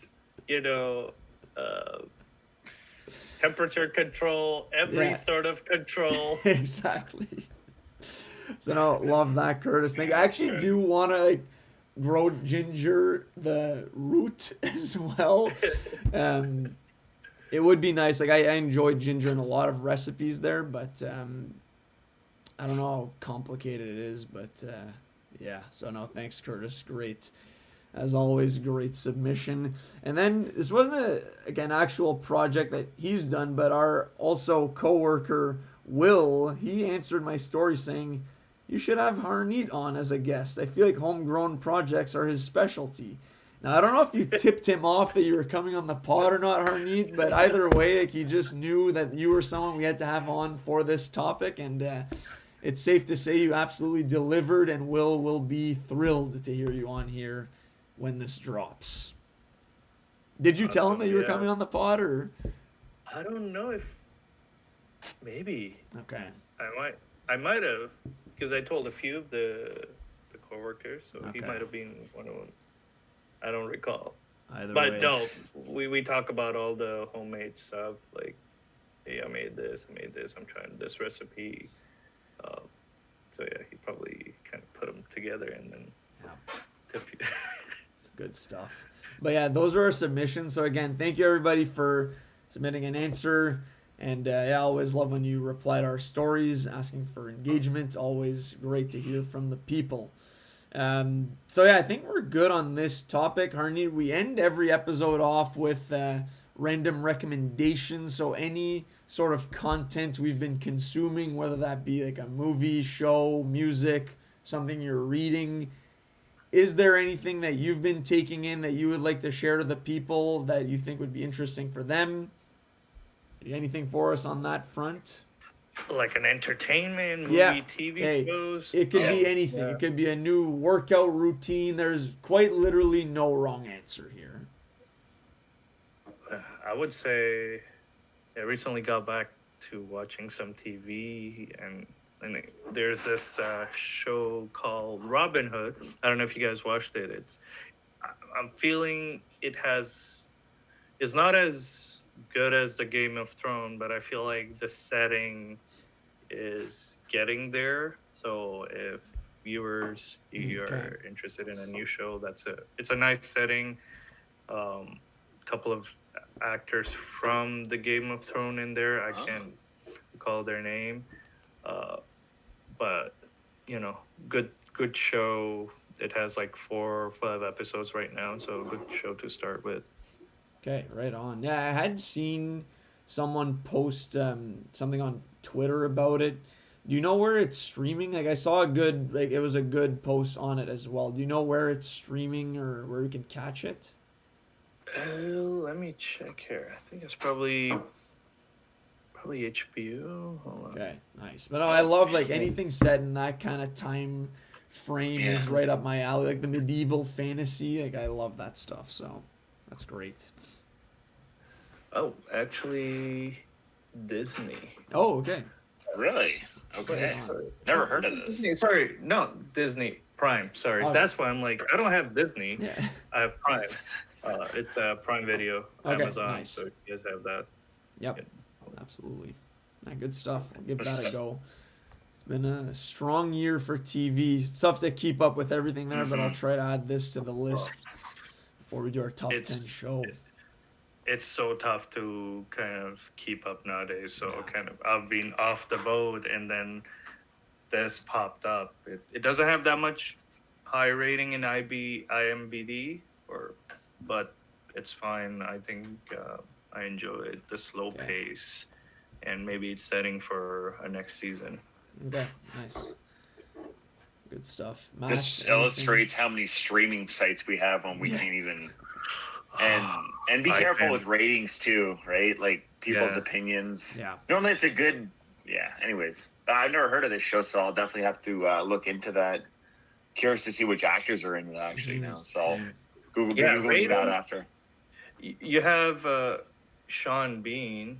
Temperature control, every sort of control. Exactly. So no, love that, Curtis. I actually do want to like grow ginger, the root as well. It would be nice. Like I enjoy ginger in a lot of recipes there, but I don't know how complicated it is. But yeah, so no, thanks, Curtis. Great. As always, great submission. And then this wasn't an actual project that he's done, but our also coworker Will, he answered my story saying, "You should have Harneet on as a guest. I feel like homegrown projects are his specialty." Now I don't know if you tipped him off that you were coming on the pod or not, Harneet, but either way, like, he just knew that you were someone we had to have on for this topic, and it's safe to say you absolutely delivered, and will be thrilled to hear you on here when this drops. Did you tell him that you were coming on the pod, or? I don't know if maybe Okay. I might have, because I told a few of the coworkers, so he Okay. might have been one of them. I don't recall. Either But way. no, we talk about all the homemade stuff, like, hey, I made this, I'm trying this recipe. So yeah, he probably kind of put them together and then Yeah. It's good stuff. But yeah, those are our submissions. So again, thank you everybody for submitting an answer. And yeah, I always love when you reply to our stories, asking for engagement. Always great to hear from the people. So yeah, I think we're good on this topic, Harneet. We end every episode off with random recommendations. So any sort of content we've been consuming, whether that be like a movie, show, music, something you're reading, is there anything that you've been taking in that you would like to share to the people that you think would be interesting for them? Anything for us on that front? like an entertainment movie, Yeah. TV Hey, shows. it could be anything. Yeah. It could be a new workout routine. There's quite literally no wrong answer here. I would say I recently got back to watching some TV, and there's this show called Robin Hood. I don't know if you guys watched it. I'm feeling it's not as good as the Game of Thrones, but I feel like the setting is getting there. So if viewers, you're interested in a new show, it's a nice setting. Couple of actors from the Game of Thrones in there. I can't recall their name, but good show. It has like 4 or 5 episodes right now, so good show to start with. Okay, right on. Yeah, I had seen someone post something on Twitter about it. Do you know where it's streaming? Like I saw it was a good post on it as well. Do you know where it's streaming or where we can catch it? Let me check here. I think it's probably HBO. Hold on. Okay, nice. But no, I love like anything set in that kind of time frame is right up my alley. Like the medieval fantasy, like I love that stuff. So that's great. Oh, actually, Disney. Oh, okay. Really? Okay. Never heard of this. Disney, sorry, no, Disney Prime. Sorry, Okay. that's why I'm like, I don't have Disney. Yeah. I have Prime. It's Prime Video, Okay, Amazon. nice. So you guys have that. Yep. Absolutely. Good stuff. I'll give that a go. It's been a strong year for TV. It's tough to keep up with everything there, but I'll try to add this to the list before we do our top 10 show. It's so tough to kind of keep up nowadays. So I've been off the boat, and then this popped up. It doesn't have that much high rating in IMBD, but it's fine. I think I enjoy it, the slow pace, and maybe it's setting for a next season. Okay, nice. Good stuff. Matt, This illustrates how many streaming sites we have when we can't even. And be careful with ratings too, right? Like people's opinions. Yeah. Normally it's a good. Yeah. Anyways, I've never heard of this show, so I'll definitely have to look into that. Curious to see which actors are in it actually now. So I'll Google that after. You have Sean Bean.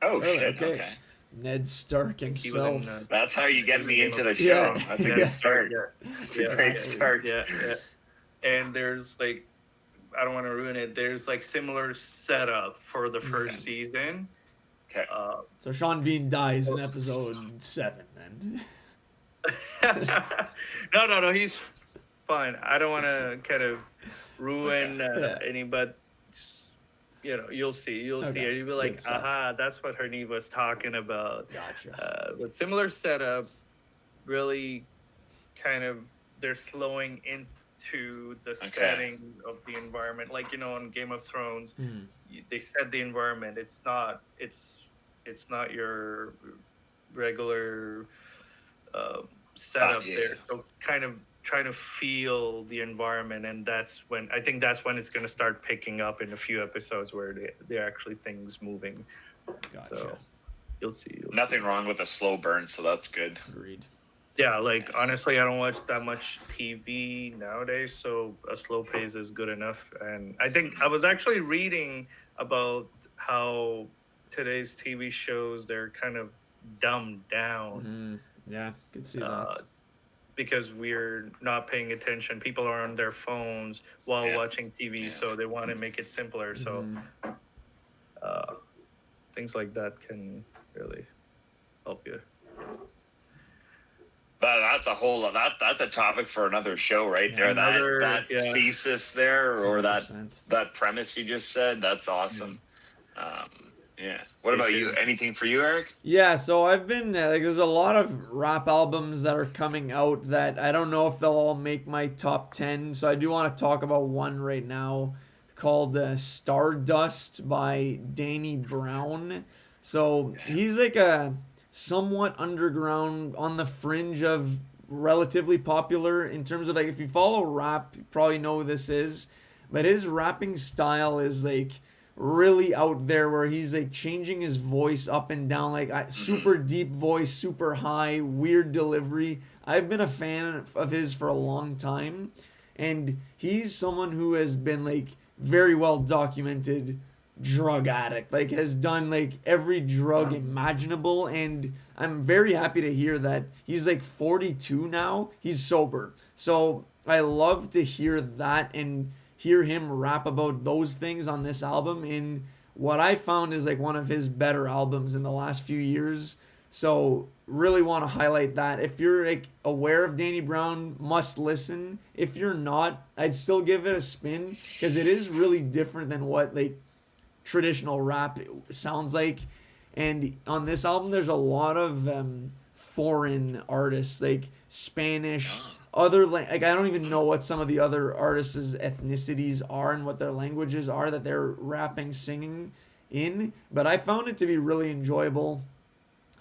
Oh shit! Okay. Ned Stark himself. That's how you get me into the show. Yeah. That's a good start. Great start. Yeah. And there's like, I don't want to ruin it. There's like similar setup for the first season. Okay. So Sean Bean dies in episode 7 then. No. He's fine. I don't want to kind of ruin any, but you'll see. You'll see it. You'll be like, aha, that's what Harneet was talking about. Gotcha. But similar setup, really kind of, they're slowing into the setting of the environment. Like, on Game of Thrones, they set the environment. It's not your regular setup there. So kind of trying to feel the environment, and that's when it's going to start picking up in a few episodes where they're actually things moving. Gotcha. So you'll see. Nothing wrong with a slow burn, so that's good. Agreed. Yeah, like honestly, I don't watch that much TV nowadays, so a slow pace is good enough. And I think I was actually reading about how today's TV shows, they're kind of dumbed down. Yeah, could see that. Because we're not paying attention. People are on their phones while watching TV, so they want to make it simpler. So things like that can really help you. That's a whole that's a topic for another show right there. That thesis there, or 100%. that premise you just said, that's awesome. What about you? Anything for you, Eric? Yeah, so I've been there's a lot of rap albums that are coming out that I don't know if they'll all make my top 10. So I do want to talk about one right now called Stardust by Danny Brown. So he's like a somewhat underground, on the fringe of relatively popular in terms of, like, if you follow rap, you probably know who this is. But his rapping style is like really out there, where he's like changing his voice up and down, like super deep voice, super high, weird delivery. I've been a fan of his for a long time, and he's someone who has been like very well documented drug addict, like has done like every drug imaginable, and I'm very happy to hear that he's like 42 now, he's sober. So I love to hear that and hear him rap about those things on this album, in what I found is like one of his better albums in the last few years. So really want to highlight that. If you're like aware of Danny Brown, must listen. If you're not, I'd still give it a spin, because it is really different than what like traditional rap sounds like. And on this album there's a lot of foreign artists, like Spanish, other like I don't even know what some of the other artists' ethnicities are and what their languages are that they're rapping, singing in, but I found it to be really enjoyable.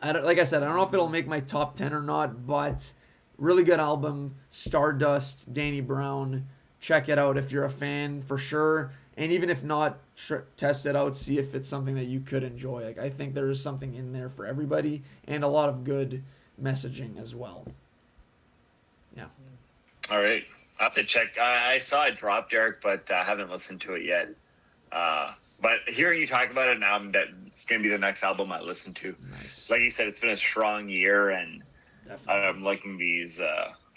Like I said, I don't know if it'll make my top 10 or not, but really good album, Stardust, Danny Brown. Check it out if you're a fan, for sure. And even if not, test it out, see if it's something that you could enjoy. Like, I think there is something in there for everybody, and a lot of good messaging as well. Yeah. All right. I have to check. I saw it drop, Derek, but I haven't listened to it yet. But hearing you talk about it now, that it's going to be the next album I listen to. Nice. Like you said, it's been a strong year, and definitely. I'm liking these.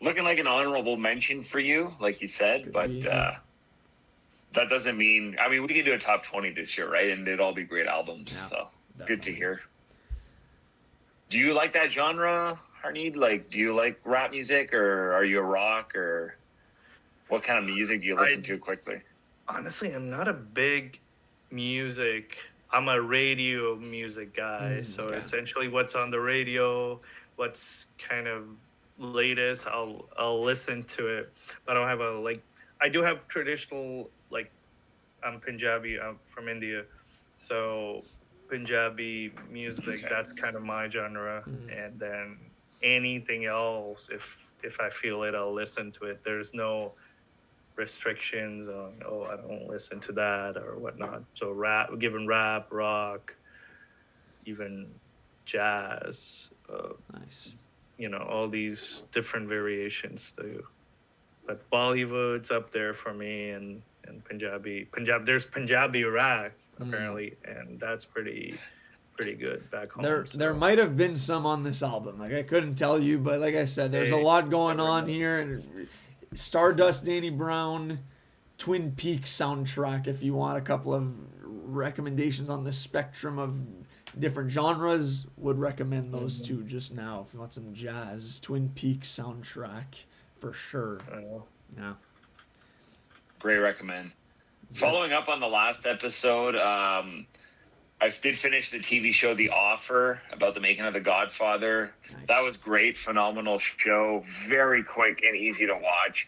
Looking like an honorable mention for you, like you said, but that doesn't mean. I mean, we could do a top 20 this year, right? And they'd all be great albums. Yeah, so definitely. Good to hear. Do you like that genre, Harneet? Like, do you like rap music, or are you a rock, or what kind of music do you listen to quickly? Honestly, I'm not a big music. I'm a radio music guy. So essentially what's on the radio, what's kind of latest, I'll listen to it. But I don't have I do have traditional, like, I'm Punjabi, I'm from India. So Punjabi music, that's kind of my genre. And then anything else, if I feel it, I'll listen to it. There's no restrictions on I don't listen to that or whatnot. So rap, rock, even jazz, nice. All these different variations too. But Bollywood's up there for me, and Punjabi. There's Punjabi rap apparently, and that's pretty good back home. There might have been some on this album. Like, I couldn't tell you, but like I said, there's a lot going on here. And Stardust, Danny Brown, Twin Peaks soundtrack, if you want a couple of recommendations on the spectrum of different genres, would recommend those two just now. If you want some jazz, Twin Peaks soundtrack, for sure. Yeah. Great recommend. Following up on the last episode, I did finish the TV show The Offer, about the making of The Godfather. Nice. That was great, phenomenal show, very quick and easy to watch.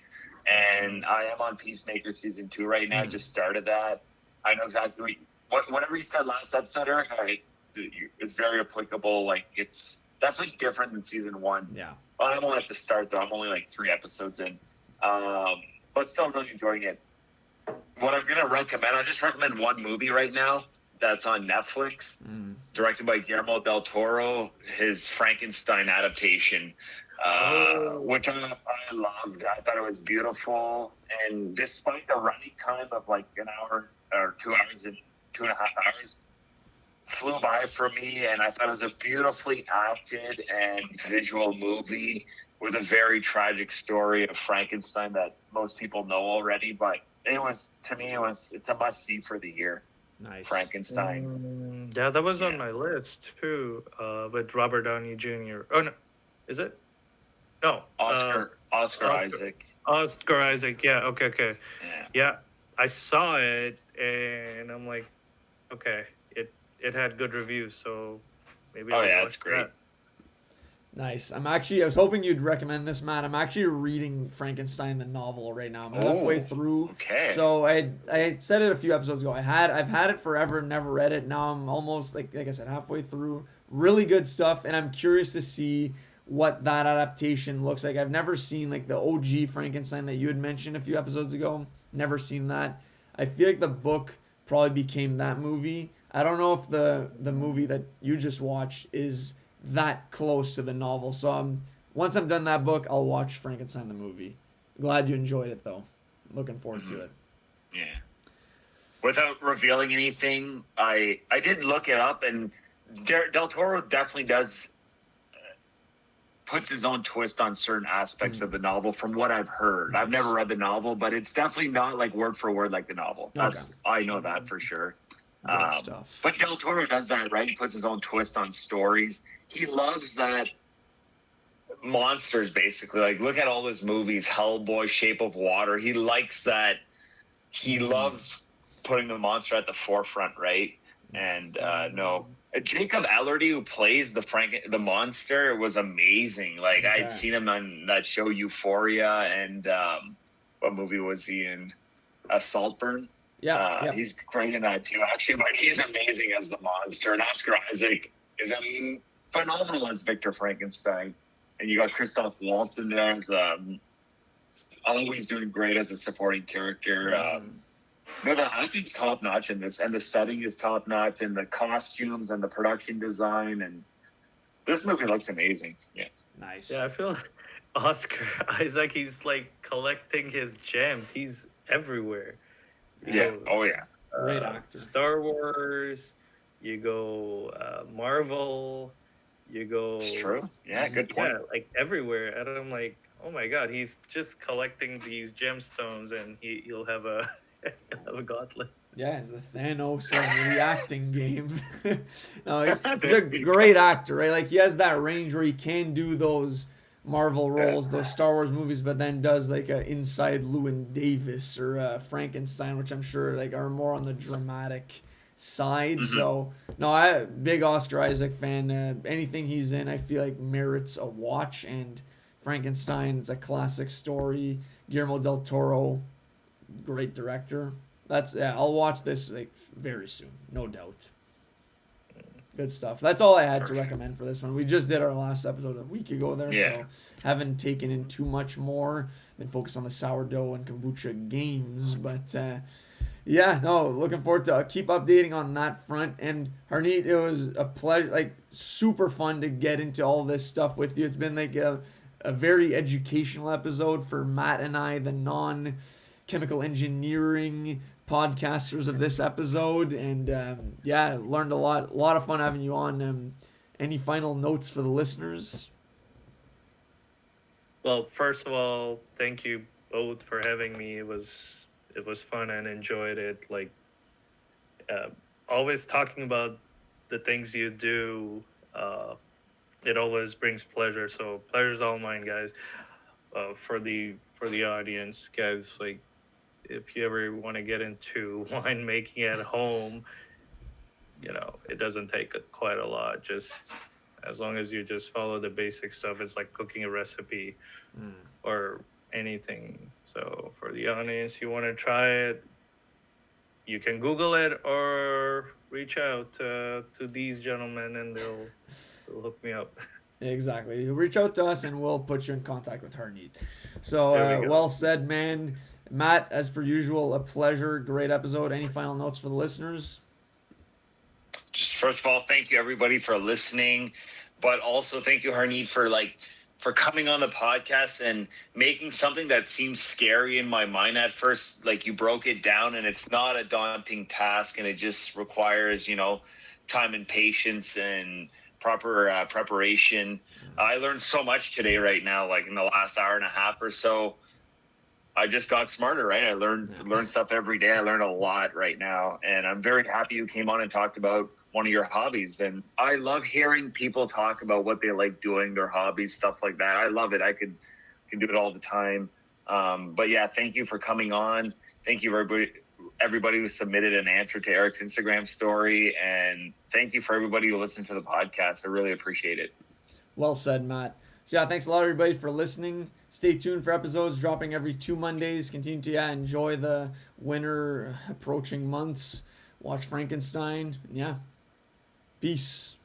And I am on Peacemaker season 2 right now. I just started that. I know exactly whatever you said last episode, Eric. It's very applicable. Like, it's Definitely different than season one. Yeah. Well, I'm only at the start though. I'm only like 3 episodes in, but still really enjoying it. What I'm gonna recommend, I'll just recommend one movie right now that's on Netflix, directed by Guillermo del Toro. His Frankenstein adaptation, which I loved. I thought it was beautiful, and despite the running time of like an hour or 2 hours and 2.5 hours, flew by for me, and I thought it was a beautifully acted and visual movie with a very tragic story of Frankenstein that most people know already. But it was, to me, it's a must see for the year. Nice. Frankenstein. Yeah, that was on my list too. With Robert Downey Jr. Oh no, is it? No. Oscar Isaac. Oscar Isaac. Yeah. Okay. Yeah. Yeah, I saw it and I'm like, okay, it had good reviews, so maybe. Oh I'll yeah, watch it's great. that. Nice. I was hoping you'd recommend this, Matt. I'm actually reading Frankenstein the novel right now. I'm halfway through. Okay. So I said it a few episodes ago. I've had it forever, never read it. Now I'm almost like I said, halfway through. Really good stuff, and I'm curious to see what that adaptation looks like. I've never seen like the OG Frankenstein that you had mentioned a few episodes ago. Never seen that. I feel like the book probably became that movie. I don't know if the movie that you just watched is that close to the novel. So once I'm done that book, I'll watch Frankenstein the movie. Glad you enjoyed it though. Looking forward to it. Yeah. Without revealing anything, I did look it up, and Del Toro definitely does puts his own twist on certain aspects of the novel from what I've heard. Nice. I've never read the novel, but it's definitely not like word for word like the novel. Okay. I know that for sure. Good stuff. But Del Toro does that, right? He puts his own twist on stories. He loves that monsters, basically. Like, look at all his movies, Hellboy, Shape of Water. He likes that. He loves putting the monster at the forefront, right? And no, Jacob Elordi, who plays the monster, was amazing. Like, I'd seen him on that show Euphoria, and what movie was he in? Saltburn. Yeah. He's great in that too, actually. But he's amazing as the monster. And Oscar Isaac is phenomenal as Victor Frankenstein. And you got Christoph Waltz in there as always doing great as a supporting character. No, the acting's top notch in this, and the setting is top notch, and the costumes and the production design, and this movie looks amazing. Yeah. Nice. Yeah, I feel like Oscar Isaac, he's like collecting his gems. He's everywhere. Yeah. Oh yeah. Great actor. Star Wars. You go Marvel. You go. It's true. Yeah. Good point. Yeah, like everywhere. And I'm like, oh my god, he's just collecting these gemstones, and he'll have a have a gauntlet. Yeah, he's the Thanos of the acting game. No, he's a great actor, right? Like, he has that range where he can do those Marvel roles, those Star Wars movies, but then does like a Inside Llewyn Davis or Frankenstein, which I'm sure like are more on the dramatic side. So no, big Oscar Isaac fan. Anything he's in, I feel like merits a watch. And Frankenstein is a classic story. Guillermo del Toro, great director. I'll watch this like very soon, no doubt. Good stuff. That's all I had to recommend for this one. We just did our last episode a week ago there, so haven't taken in too much more. Been focused on the sourdough and kombucha games, but looking forward to keep updating on that front. And Harneet, it was a pleasure, like super fun to get into all this stuff with you. It's been like a very educational episode for Matt and I, the non-chemical engineering podcasters of this episode, and learned a lot of fun having you on. Any final notes for the listeners? Well, first of all, thank you both for having me. It was fun and enjoyed it. Like, always talking about the things you do, it always brings pleasure. So pleasure's all mine, guys. For the audience, guys, like, if you ever want to get into winemaking at home, it doesn't take quite a lot. Just as long as you just follow the basic stuff, it's like cooking a recipe or anything. So for the audience, you want to try it, you can Google it or reach out to these gentlemen, and they'll hook me up. Exactly. Reach out to us and we'll put you in contact with Harneet. So, There we go. well said, man. Matt, as per usual, a pleasure. Great episode. Any final notes for the listeners? Just first of all, thank you everybody for listening, but also thank you, Harneet, for coming on the podcast and making something that seems scary in my mind at first. Like, you broke it down, and it's not a daunting task, and it just requires, time and patience and proper preparation. I learned so much today, right now, like in the last hour and a half or so. I just got smarter, right? I learn stuff every day. I learn a lot right now, and I'm very happy you came on and talked about one of your hobbies. And I love hearing people talk about what they like doing, their hobbies, stuff like that. I love it. I can do it all the time. But yeah, thank you for coming on. Thank you everybody who submitted an answer to Eric's Instagram story, and thank you for everybody who listened to the podcast. I really appreciate it. Well said, Matt. So, yeah, thanks a lot, everybody, for listening. Stay tuned for episodes dropping every 2 Mondays. Continue to enjoy the winter approaching months. Watch Frankenstein. And yeah, peace.